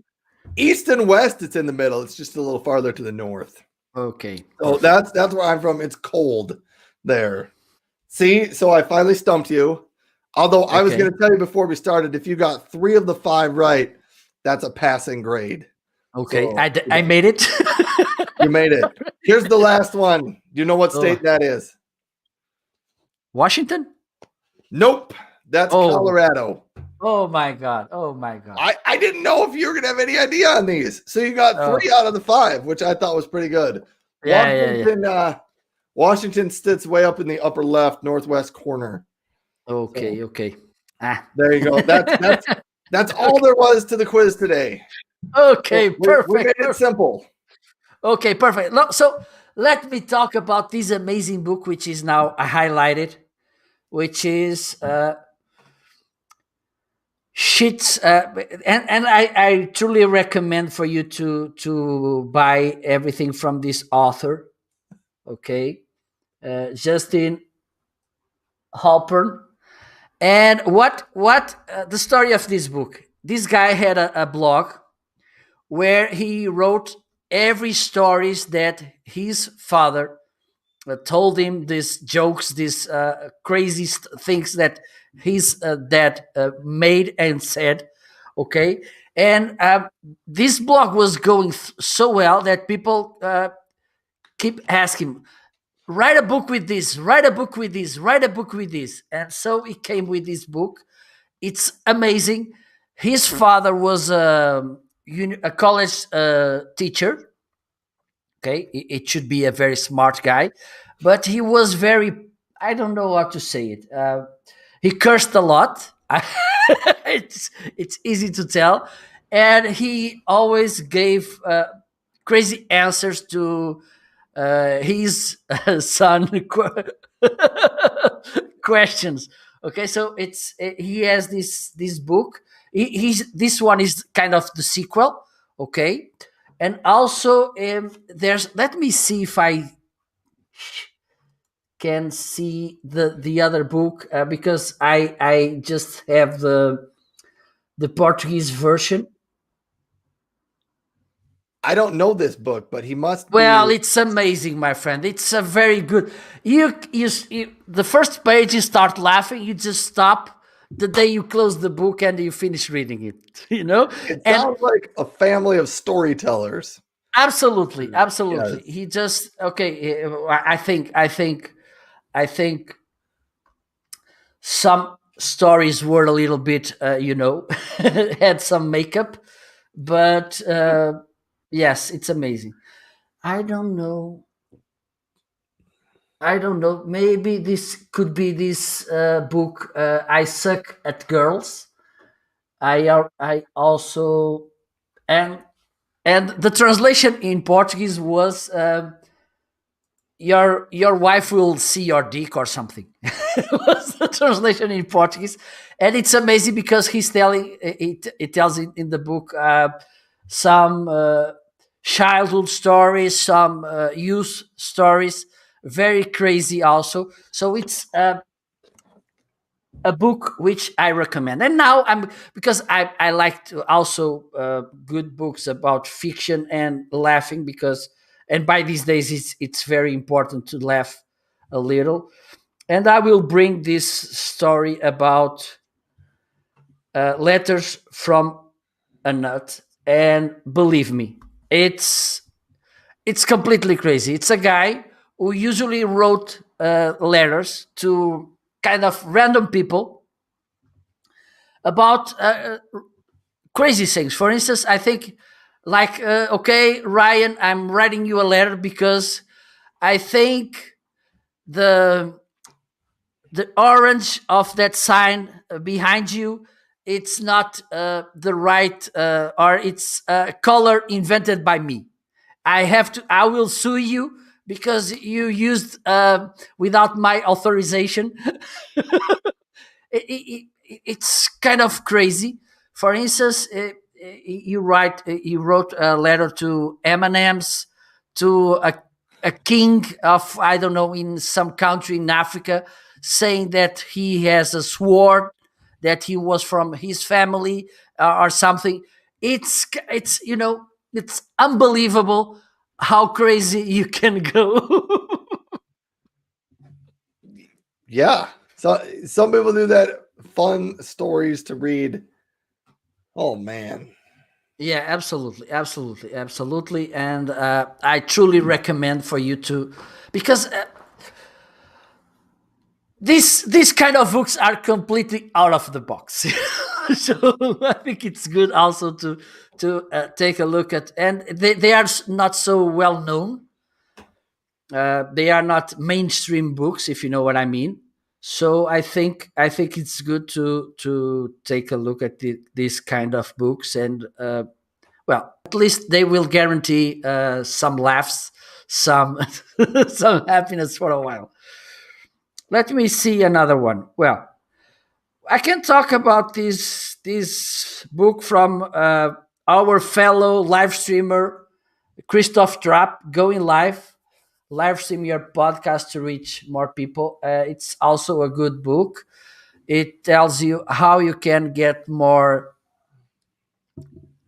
east and west. It's in the middle. It's just a little farther to the north. Okay, So perfect. that's where I'm from. It's cold there. See, so I finally stumped you. Although I was Okay. going to tell you before we started, if you got 3 of the 5 right, that's a passing grade. Okay. So I made it. you made it. Here's the last one. Do you know what Oh, state that is? Washington? Nope. That's Oh. Colorado. Oh my god. Oh my god. I didn't know if you were gonna have any idea on these. So you got Oh. 3 out of the 5, which I thought was pretty good. Yeah, yeah, yeah. Washington sits way up in the upper left northwest corner. Okay, So okay. Ah. there you go. That's all there was to the quiz today. Okay, So we made perfect. it Perfect. simple. Okay, perfect. So let me talk about this amazing book, which is now highlighted, which is shits. And I truly recommend for you to buy everything from this author. Okay, Justin Halpern. And what the story of this book? This guy had a blog where he wrote every stories that his father told him, these jokes, these crazy things that his dad made and said. Okay, and this blog was going so well that people keep asking, write a book with this, write a book with this, write a book with this, and so he came with this book. It's amazing. His father was a college teacher. Okay, it should be a very smart guy, but he was very, I don't know how to say it. He cursed a lot. It's easy to tell, and he always gave crazy answers to his son questions. Okay, so he has this book. He's this one is kind of the sequel. Okay, and also there's, let me see if I can see the other book, because I just have the Portuguese version. I don't know this book, but he must Well, be. it's amazing, my friend. It's a very good. You the first page you start laughing, you just stop the day you close the book and you finish reading it. You know, It and sounds like a family of storytellers. absolutely, absolutely. Yes. He just okay. I think some stories were a little bit, had some makeup, but yes, it's amazing. I don't know. I don't know. Maybe this could be this book. I suck at girls. I also, and the translation in Portuguese was your wife will see your dick or something. Was the translation in Portuguese, and it's amazing because he's telling it tells in the book some childhood stories, some youth stories, very crazy also. So it's a book which I recommend. And now I'm, because I like to also good books about fiction and laughing, because and by these days it's very important to laugh a little. And I will bring this story about letters from a nut. And believe me, it's completely crazy. It's a guy who usually wrote letters to kind of random people about crazy things. For instance, I think, like, okay, Ryan, I'm writing you a letter because I think the the orange of that sign behind you, it's not the right or it's a color invented by me. I will sue you because you used without my authorization. It's kind of crazy. For instance, you wrote a letter to M&M's, to a king of, I don't know, in some country in Africa, saying that he has a sword, that he was from his family or something. It's it's unbelievable how crazy you can go. Yeah. So some people do that. Fun stories to read. Oh man. Yeah, absolutely, absolutely, absolutely, and I truly recommend for you to, because these kind of books are completely out of the box. So I think it's good also to take a look at, and they are not so well known. They are not mainstream books, if you know what I mean. So I think it's good to take a look at these kind of books, and well, at least they will guarantee some laughs, some some happiness for a while. Let me see another one. Well, I can talk about this book from our fellow live streamer Christoph Trapp, Going Live stream your podcast to reach more people. It's also a good book. It tells you how you can get more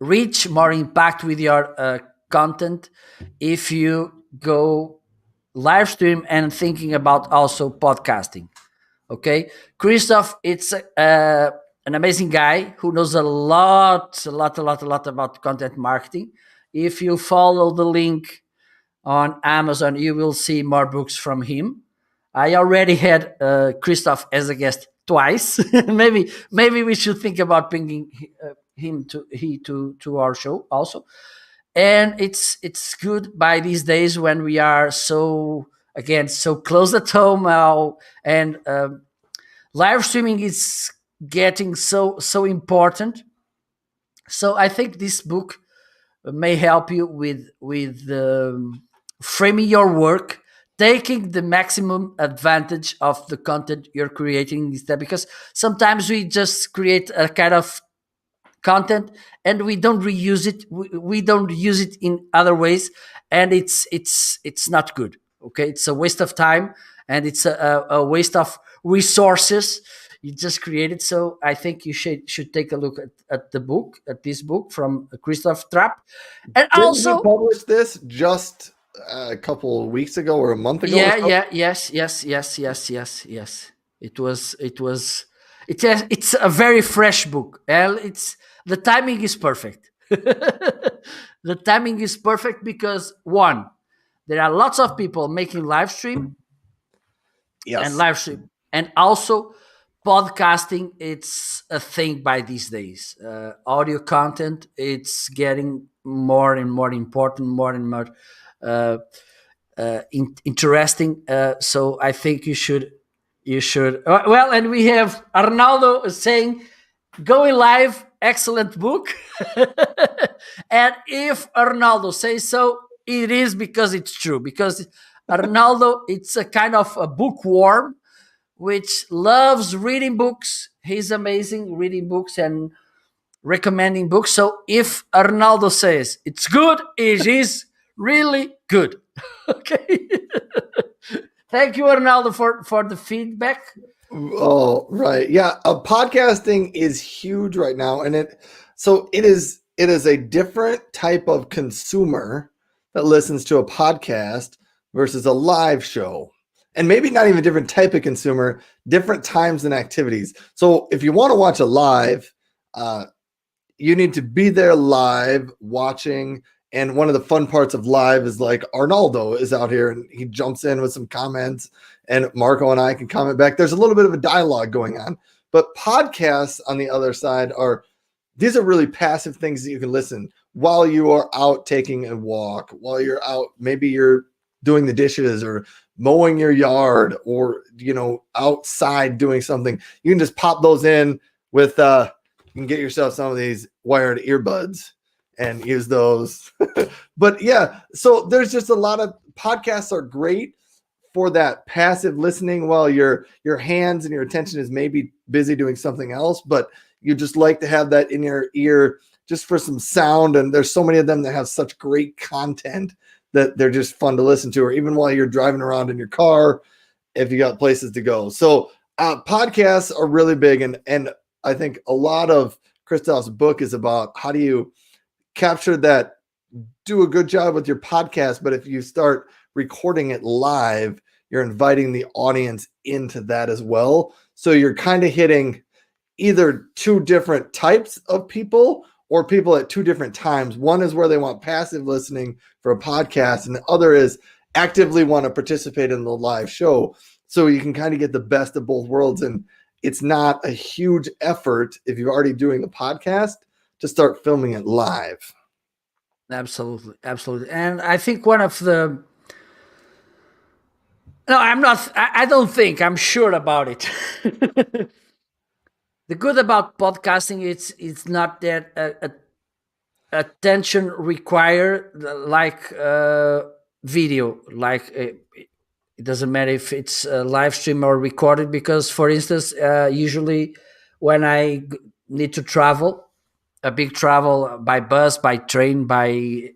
reach, more impact with your content if you go live stream and thinking about also podcasting. Okay, Christoph, it's an amazing guy who knows a lot about content marketing. If you follow the link on Amazon, you will see more books from him. I already had Christoph as a guest twice. Maybe we should think about bringing him to our show also. And it's good by these days when we are so, again, so close at home now, and live streaming is getting so important. So I think this book may help you with framing your work, taking the maximum advantage of the content you're creating instead, because sometimes we just create a kind of content and we don't reuse it, we don't use it in other ways, and it's not good. Okay, it's a waste of time, and it's a waste of resources you just created. So I think you should take a look at the book, at this book from Christoph Trapp. And Didn't he also, publish this just a couple of weeks ago or a month ago or yeah, something? yeah, yes. It's a very fresh book. Well, it's the timing is perfect. The timing is perfect because, one, there are lots of people making Yes. live stream, and also podcasting. It's a thing by these days. Audio content, it's getting more and more important, more and more uh, interesting. So I think you should. Well, and we have Arnaldo saying, "Going live, excellent book." And if Arnaldo says so, it is because it's true. Because Arnaldo, it's a kind of a bookworm which loves reading books. He's amazing reading books and recommending books. So if Arnaldo says it's good, it is really good. Okay. Thank you, Arnaldo, for the feedback. Oh, right. Yeah. Podcasting is huge right now. And it is a different type of consumer that listens to a podcast versus a live show. And maybe not even different type of consumer, different times and activities. So if you want to watch a live, uh, you need to be there live watching. And one of the fun parts of live is like Arnaldo is out here and he jumps in with some comments, and Marco and I can comment back. There's a little bit of a dialogue going on. But podcasts on the other side these are really passive things that you can listen while you are out taking a walk, while you're out, maybe you're doing the dishes or mowing your yard, or outside doing something. You can just pop those in with you can get yourself some of these wired earbuds and use those. But yeah, so there's just a lot of podcasts are great for that passive listening while your hands and your attention is maybe busy doing something else, but you just like to have that in your ear just for some sound. And there's so many of them that have such great content that they're just fun to listen to, or even while you're driving around in your car, if you got places to go. So podcasts are really big. And I think a lot of Christoph's book is about how do you capture that, do a good job with your podcast. But if you start recording it live, you're inviting the audience into that as well. So you're kind of hitting either two different types of people or people at two different times. One is where they want passive listening for a podcast, and the other is actively want to participate in the live show. So you can kind of get the best of both worlds. And it's not a huge effort if you're already doing the podcast to start filming it live. Absolutely, absolutely. And I think one of the no, I'm not. I don't think. I'm sure about it. The good about podcasting, it's not that attention required like video. Like it doesn't matter if it's a live stream or recorded, because, for instance, usually when need to travel, a big travel by bus, by train, by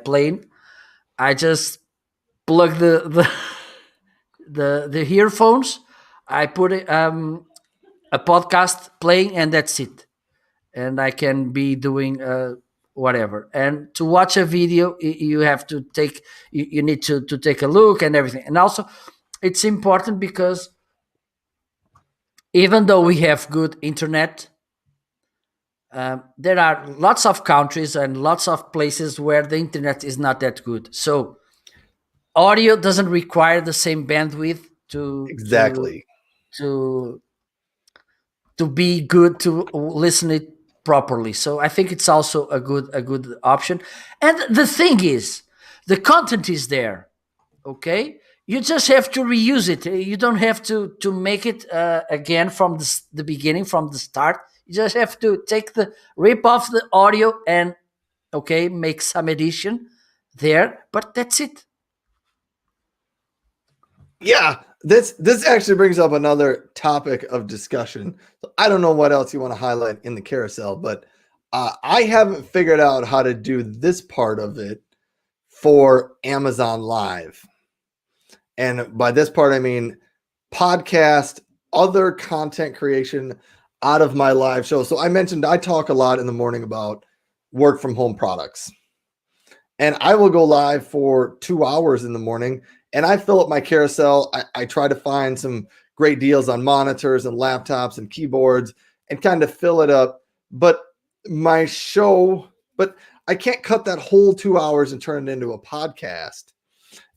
plane, I just plug the earphones. I put a podcast playing, and that's it. And I can be doing whatever. And to watch a video, you have to take you need to take a look and everything. And also, it's important because even though we have good internet, there are lots of countries and lots of places where the internet is not that good. So audio doesn't require the same bandwidth Exactly. to to be good, to listen it properly. So I think it's also a good option. And the thing is, the content is there. Okay, you just have to reuse it. You don't have to make it again from the beginning, from the start. You just have to rip off the audio and okay, make some edition there, but that's it. Yeah, this actually brings up another topic of discussion. So I don't know what else you want to highlight in the carousel, but I haven't figured out how to do this part of it for Amazon Live. And by this part, I mean podcast, other content creation out of my live show. So I mentioned I talk a lot in the morning about work from home products. And I will go live for 2 hours in the morning, and I fill up my carousel. I try to find some great deals on monitors and laptops and keyboards and kind of fill it up. But but I can't cut that whole 2 hours and turn it into a podcast.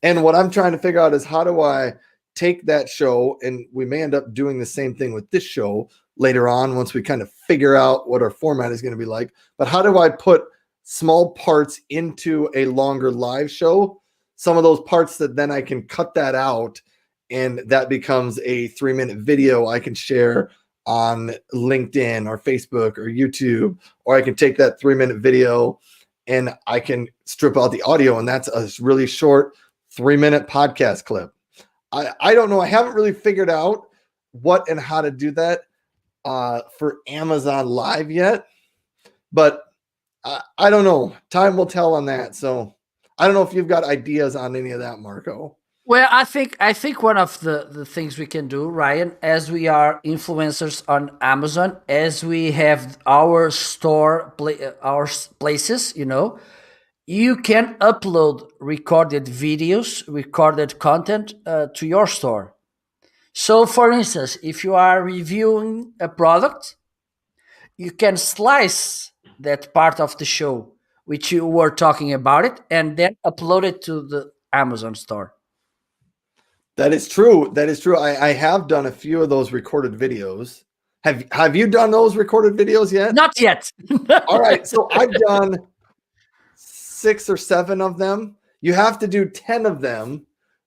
And what I'm trying to figure out is how do I take that show, and we may end up doing the same thing with this show later on once we kind of figure out what our format is going to be like. But how do I put small parts into a longer live show? Some of those parts that then I can cut that out, and that becomes a 3-minute video I can share on LinkedIn or Facebook or YouTube, or I can take that 3-minute video and I can strip out the audio, and that's a really short 3-minute podcast clip. I don't know. I haven't really figured out what and how to do that for Amazon Live yet, but I don't know. Time will tell on that. So I don't know if you've got ideas on any of that, Marco. Well, I think one of the things we can do, Ryan, as we are influencers on Amazon, as we have our places, you can upload recorded videos, recorded content to your store. So, for instance, if you are reviewing a product, you can slice that part of the show which you were talking about it and then upload it to the Amazon store. That is true. That is true. I have done a few of those recorded videos. Have you done those recorded videos yet? Not yet. All right. So I've done 6 or 7 of them. You have to do 10 of them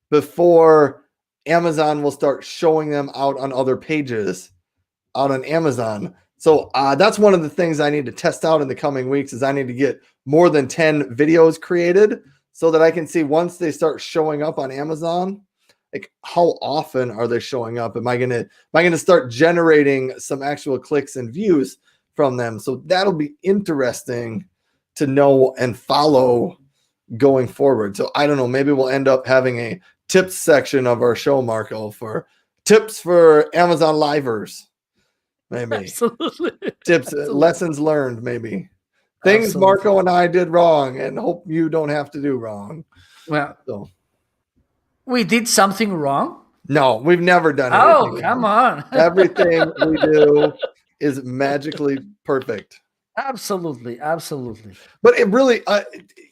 before Amazon will start showing them out on other pages out on Amazon. So that's one of the things I need to test out in the coming weeks is I need to get more than 10 videos created so that I can see once they start showing up on Amazon, like how often are they showing up? Am I gonna start generating some actual clicks and views from them? So that'll be interesting to know and follow going forward. So I don't know, maybe we'll end up having a tips section of our show, Marco, for tips for Amazon livers. Maybe Absolutely. tips, Absolutely. lessons learned, maybe things Absolutely. Marco and I did wrong and hope you don't have to do wrong. Well, So we did something wrong. no, we've never done Oh, anything come wrong. on. Everything we do is magically perfect. Absolutely. Absolutely. But it really,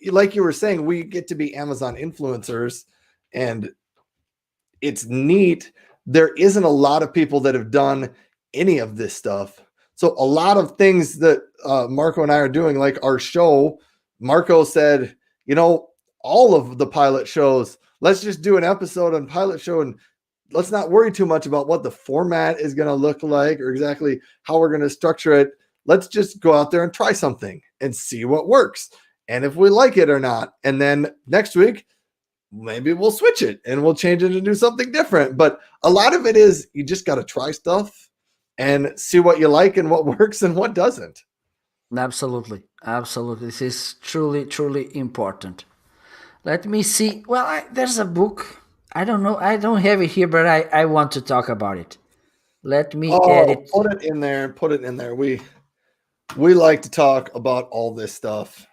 like you were saying, we get to be Amazon influencers, and it's neat. There isn't a lot of people that have done any of this stuff. So a lot of things that Marco and I are doing, like our show, Marco said, all of the pilot shows, let's just do an episode on pilot show and let's not worry too much about what the format is going to look like or exactly how we're going to structure it. Let's just go out there and try something and see what works. And if we like it or not. And then next week, maybe we'll switch it and we'll change it and do something different. But a lot of it is you just got to try stuff and see what you like and what works and what doesn't. Absolutely. Absolutely. This is truly, truly important. Let me see. Well, there's a book. I don't know. I don't have it here, but I want to talk about it. Let me add Oh, it. put it in there. Put it in there. We like to talk about all this stuff.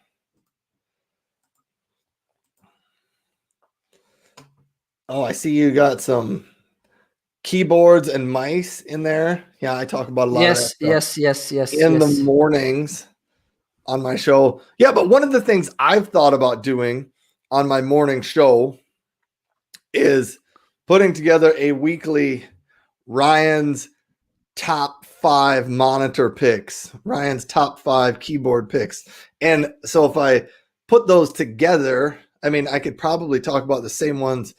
Oh, I see you got some keyboards and mice in there. Yeah, I talk about a lot of that stuff Yes. in the mornings on my show. Yeah, but one of the things I've thought about doing on my morning show is putting together a weekly Ryan's top 5 monitor picks, Ryan's top 5 keyboard picks. And so if I put those together, I mean, I could probably talk about the same ones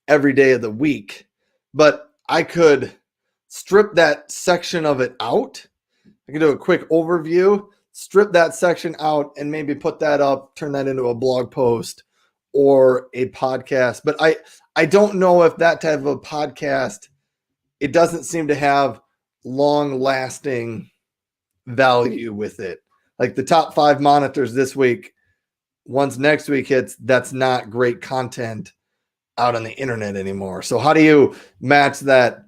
every day of the week, but I could strip that section of it out. I could do a quick overview, strip that section out, and maybe put that up, turn that into a blog post or a podcast. But I don't know if that type of a podcast, it doesn't seem to have long lasting value with it. Like the top 5 monitors this week, once next week hits, that's not great content out on the internet anymore. So how do you match that?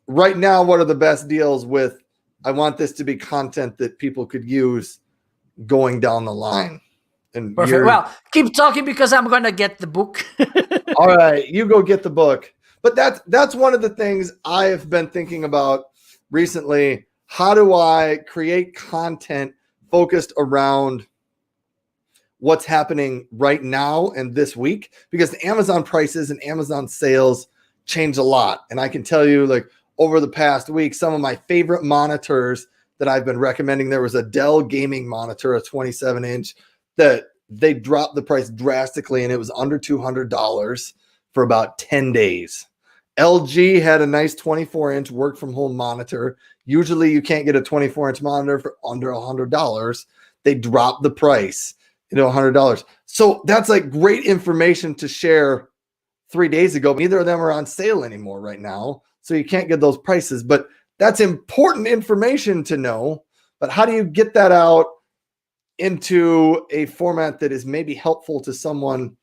Right now, what are the best deals with, I want this to be content that people could use going down the line? And Perfect. Well, keep talking because I'm going to get the book. all right, you go get the book. But that's one of the things I have been thinking about recently. How do I create content focused around what's happening right now and this week? Because the Amazon prices and Amazon sales change a lot. And I can tell you, like, over the past week, some of my favorite monitors that I've been recommending, there was a Dell gaming monitor, a 27-inch, that they dropped the price drastically and it was under $200 for about 10 days. LG had a nice 24-inch work from home monitor. Usually you can't get a 24-inch monitor for under $100. They dropped the price, $100. So that's like great information to share 3 days ago. Neither of them are on sale anymore right now. So you can't get those prices, but that's important information to know. But how do you get that out into a format that is maybe helpful to someone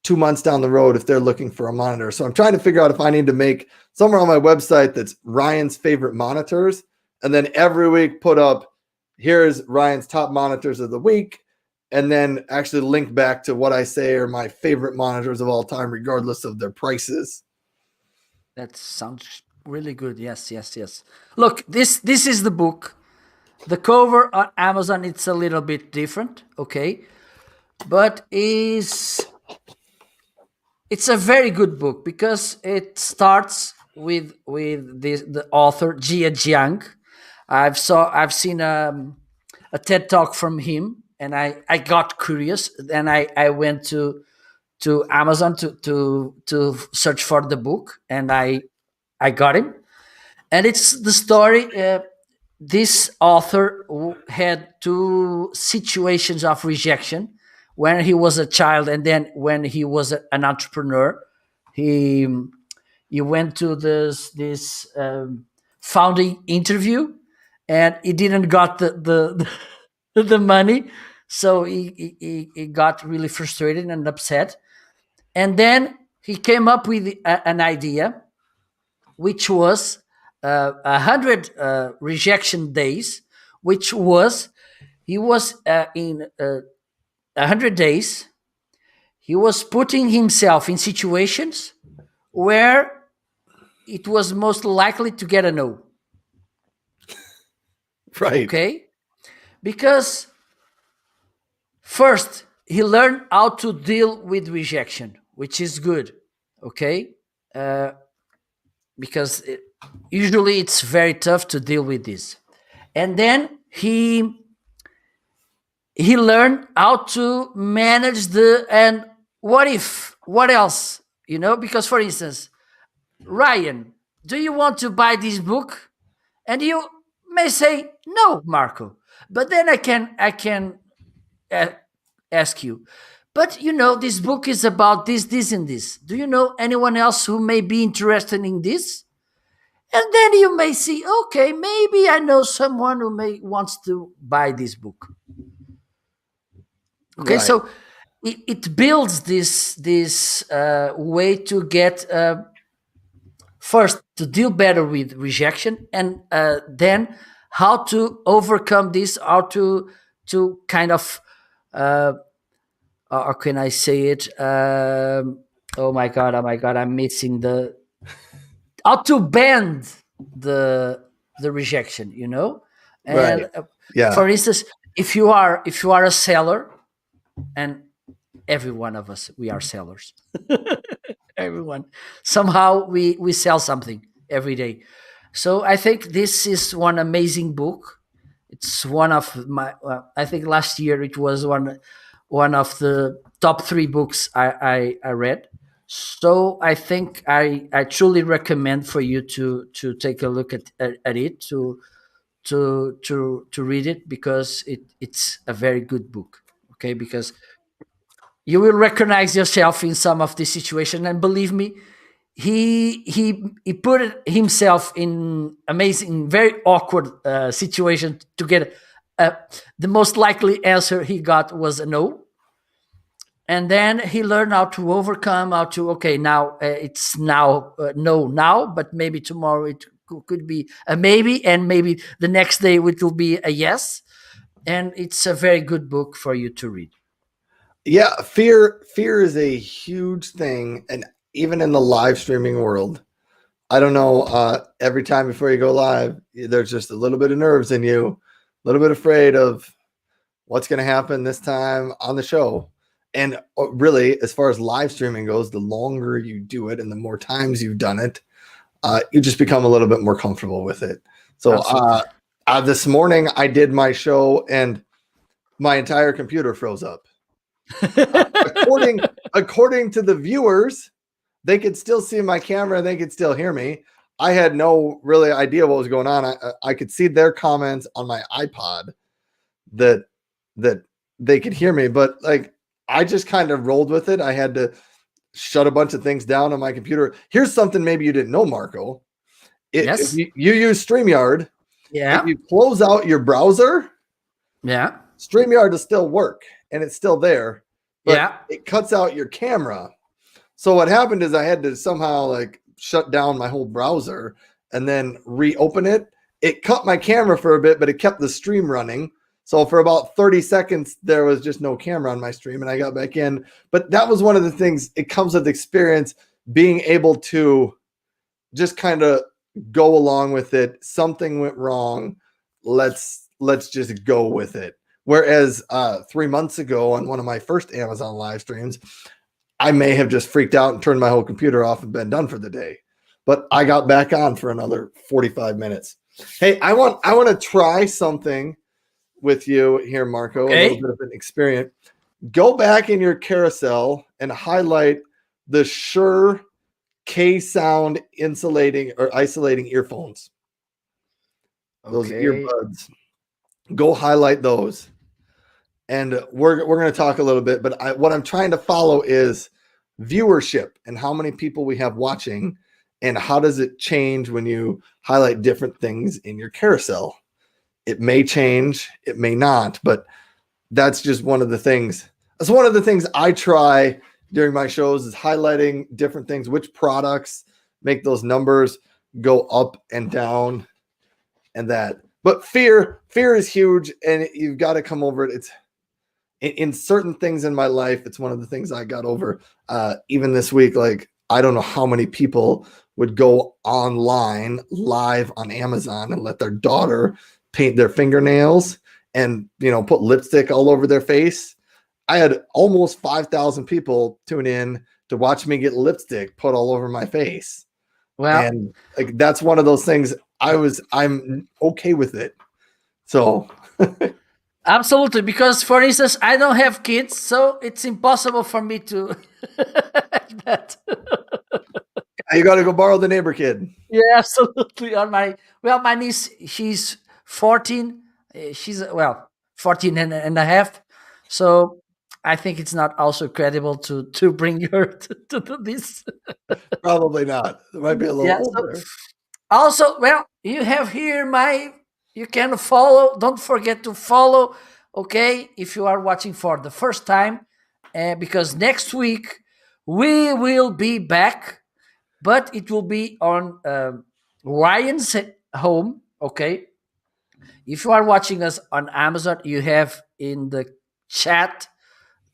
2 months down the road if they're looking for a monitor. So I'm trying to figure out if I need to make somewhere on my website that's Ryan's favorite monitors, and then every week put up, here's Ryan's top monitors of the week, and then actually link back to what I say are my favorite monitors of all time, regardless of their prices. That sounds really good. Yes, yes, yes. Look, this is the book. The cover on Amazon, it's a little bit different, okay? But it's a very good book because it starts with the author Jia Jiang. I've seen a TED talk from him, and I got curious, and I went to Amazon to search for the book, and I got him, and it's the story. This author had two situations of rejection when he was a child, and then when he was an entrepreneur. He went to this founding interview, and he didn't got the money, so he got really frustrated and upset. And then he came up with an idea, which was 100 rejection days, which was he was in 100 days, he was putting himself in situations where it was most likely to get a no. Right. Okay? Because first, he learned how to deal with rejection, which is good. Okay? Because usually it's very tough to deal with this. And then he learned how to manage and what if, what else, because for instance, Ryan, do you want to buy this book? And you may say no, Marco, but then I can ask you, but this book is about this and this. Do you know anyone else who may be interested in this? And then you may see, okay, maybe I know someone who may wants to buy this book. Okay, right. So it builds this way to get first to deal better with rejection, and then how to overcome this, how to kind of how can I say it? Oh my god, I'm missing the how to bend the rejection, and right. Yeah. For instance, if you are a seller, and every one of us, we are sellers. Everyone, somehow we sell something every day. So I think this is one amazing book. It's one of my I think last year it was one of the top 3 books I read. So I think I truly recommend for you to take a look at it, to read it, because it's a very good book. Okay, because you will recognize yourself in some of this situation, and believe me, he put himself in amazing, very awkward situation to get the most likely answer he got was a no. And then he learned how to overcome, how to, okay, now it's now no now, but maybe tomorrow it could be a maybe, and maybe the next day it will be a yes. And it's a very good book for you to read. Yeah, fear is a huge thing, and even in the live streaming world, I don't know, every time before you go live, there's just a little bit of nerves in you, a little bit afraid of what's going to happen this time on the show. And really, as far as live streaming goes, the longer you do it and the more times you've done it, you just become a little bit more comfortable with it. So this morning I did my show and my entire computer froze up. According to the viewers, they could still see my camera, they could still hear me. I had no really idea what was going on. I could see their comments on my iPod that they could hear me, but like I just kind of rolled with it. I had to shut a bunch of things down on my computer. Here's something maybe you didn't know, Marco. Yes. If you use StreamYard, yeah. If you close out your browser, yeah, StreamYard will still work and it's still there. but Yeah. it cuts out your camera. So what happened is I had to somehow like shut down my whole browser and then reopen it. It cut my camera for a bit, but it kept the stream running. So for about 30 seconds, there was just no camera on my stream, and I got back in. But that was one of the things. It comes with experience, being able to just kind of go along with it. Something went wrong. Let's just go with it. Whereas 3 months ago on one of my first Amazon live streams, I may have just freaked out and turned my whole computer off and been done for the day. But I got back on for another 45 minutes. Hey, I want to try something with you here, Marco. Okay. A little bit of an experience. Go back in your carousel and highlight the Shure K-Sound insulating or isolating earphones. Those earbuds. Go highlight those. And we're going to talk a little bit, but what I'm trying to follow is viewership and how many people we have watching, and how does it change when you highlight different things in your carousel. It may change, it may not, but that's just one of the things. That's one of the things I try during my shows, is highlighting different things, which products make those numbers go up and down, and that. But fear is huge, and you've got to come over it. It's in certain things in my life, it's one of the things I got over. Even this week, like, I don't know how many people would go online live on Amazon and let their daughter paint their fingernails and, put lipstick all over their face. I had almost 5,000 people tune in to watch me get lipstick put all over my face. Well, and like, that's one of those things I'm okay with it. So absolutely, because for instance, I don't have kids, so it's impossible for me to that. You got to go borrow the neighbor kid. Yeah, absolutely. My niece, she's 14. She's 14 and a half. So I think it's not also credible to bring her to this. Probably not. It might be a little older. Also, you have here you can follow. Don't forget to follow. Okay, if you are watching for the first time, because next week we will be back, but it will be on Ryan's home. Okay, if you are watching us on Amazon, you have in the chat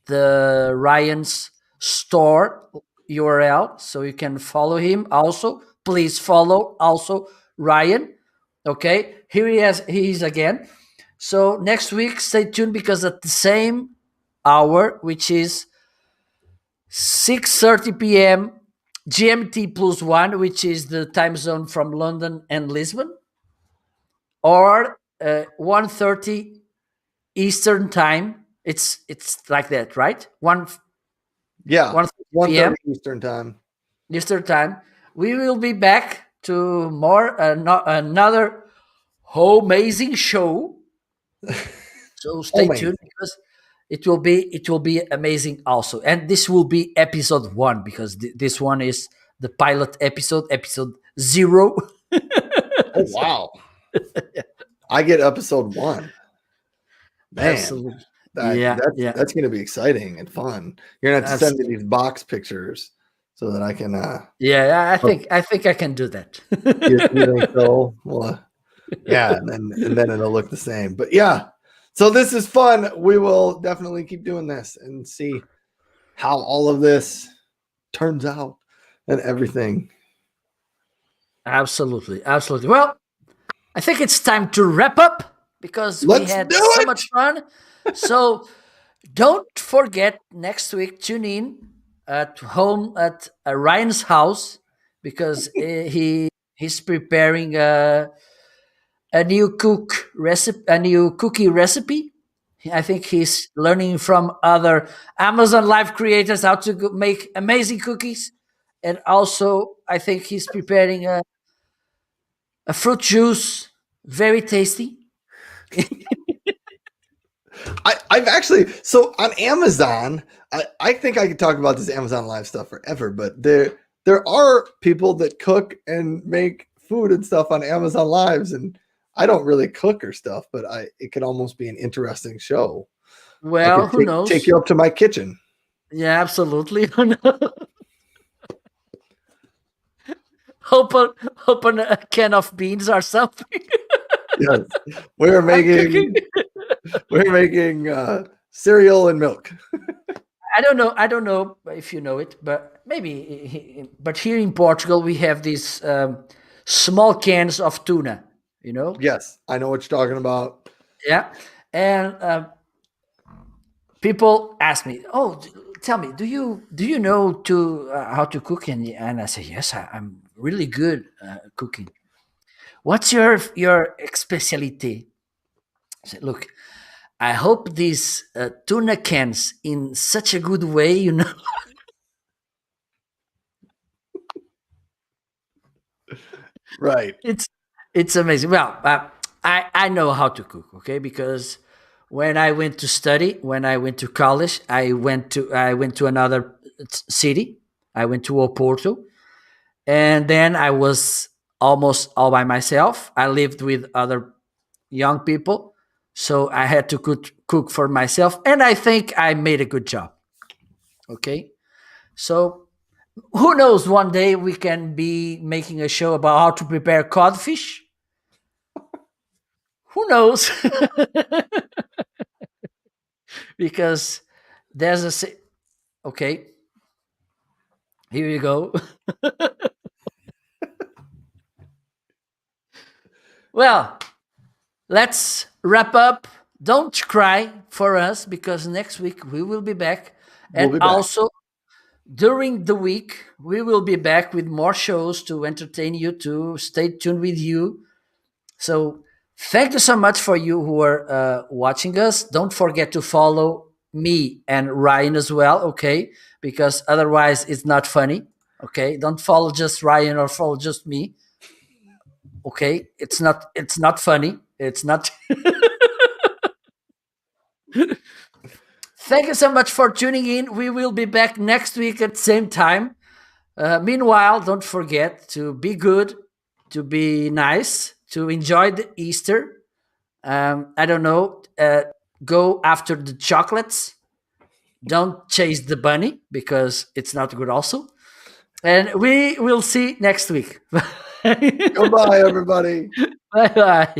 the Ryan's store URL, so you can follow him. Also, please follow also Ryan. Okay, here he is again. So next week, stay tuned, because at the same hour, which is 6:30 p.m. GMT +1, which is the time zone from London and Lisbon, or 1:30 Eastern time. It's like that, right? 1:30 Eastern time. Eastern time. We will be back to another Homeazin show. So stay tuned, because it will be amazing also. And this will be episode 1, because this one is the pilot episode 0. Oh wow. I get episode 1. Man. Absolutely. That's going to be exciting and fun. You're going to have to send me these box pictures so that I can I think I can do that. you think so? Well, yeah, and then it'll look the same. But yeah, so this is fun. We will definitely keep doing this and see how all of this turns out and everything. Absolutely. Well, I think it's time to wrap up, because we had so much fun. So don't forget, next week, tune in at home at Ryan's house, because he's preparing a new cookie recipe. I think he's learning from other Amazon live creators how to make amazing cookies, and also I think he's preparing a fruit juice, very tasty. I've actually, so on Amazon, I think I could talk about this Amazon live stuff forever, but there are people that cook and make food and stuff on Amazon lives, and I don't really cook or stuff, but it could almost be an interesting show. Well, who knows? Take you up to my kitchen. Yeah, absolutely. Open a can of beans or something. Yes, we're I'm cooking. making we're making cereal and milk. I don't know if you know it, but maybe. But here in Portugal, we have these small cans of tuna. You know, Yes, I know what you're talking about. yeah. And people ask me, "Oh, tell me, do you know to how to cook?" And I say, "Yes, I'm really good cooking." What's your specialty? I said, "Look, I hope these tuna cans in such a good way, you know." Right. it's it's amazing. Well, I know how to cook, okay? Because when I went to study, when I went to college, I went to another city. I went to Oporto, and then I was almost all by myself. I lived with other young people, so I had to cook for myself, and I think I made a good job. Okay, so who knows? One day we can be making a show about how to prepare codfish. Who knows? Because there's okay, here you go. Well, let's wrap up. Don't cry for us because next week we will be back. We'll And be back. also during the week, we will be back with more shows to entertain you, to stay tuned with you. So thank you so much for you who are watching us. Don't forget to follow me and Ryan as well, okay? Because otherwise it's not funny. Okay, don't follow just Ryan or follow just me. Okay, it's not funny. It's not. Thank you so much for tuning in. We will be back next week at the same time. Meanwhile, don't forget to be good, to be nice, to enjoy the Easter. I don't know. Go after the chocolates. Don't chase the bunny because it's not good, also. And we will see next week. Bye Goodbye, everybody. bye.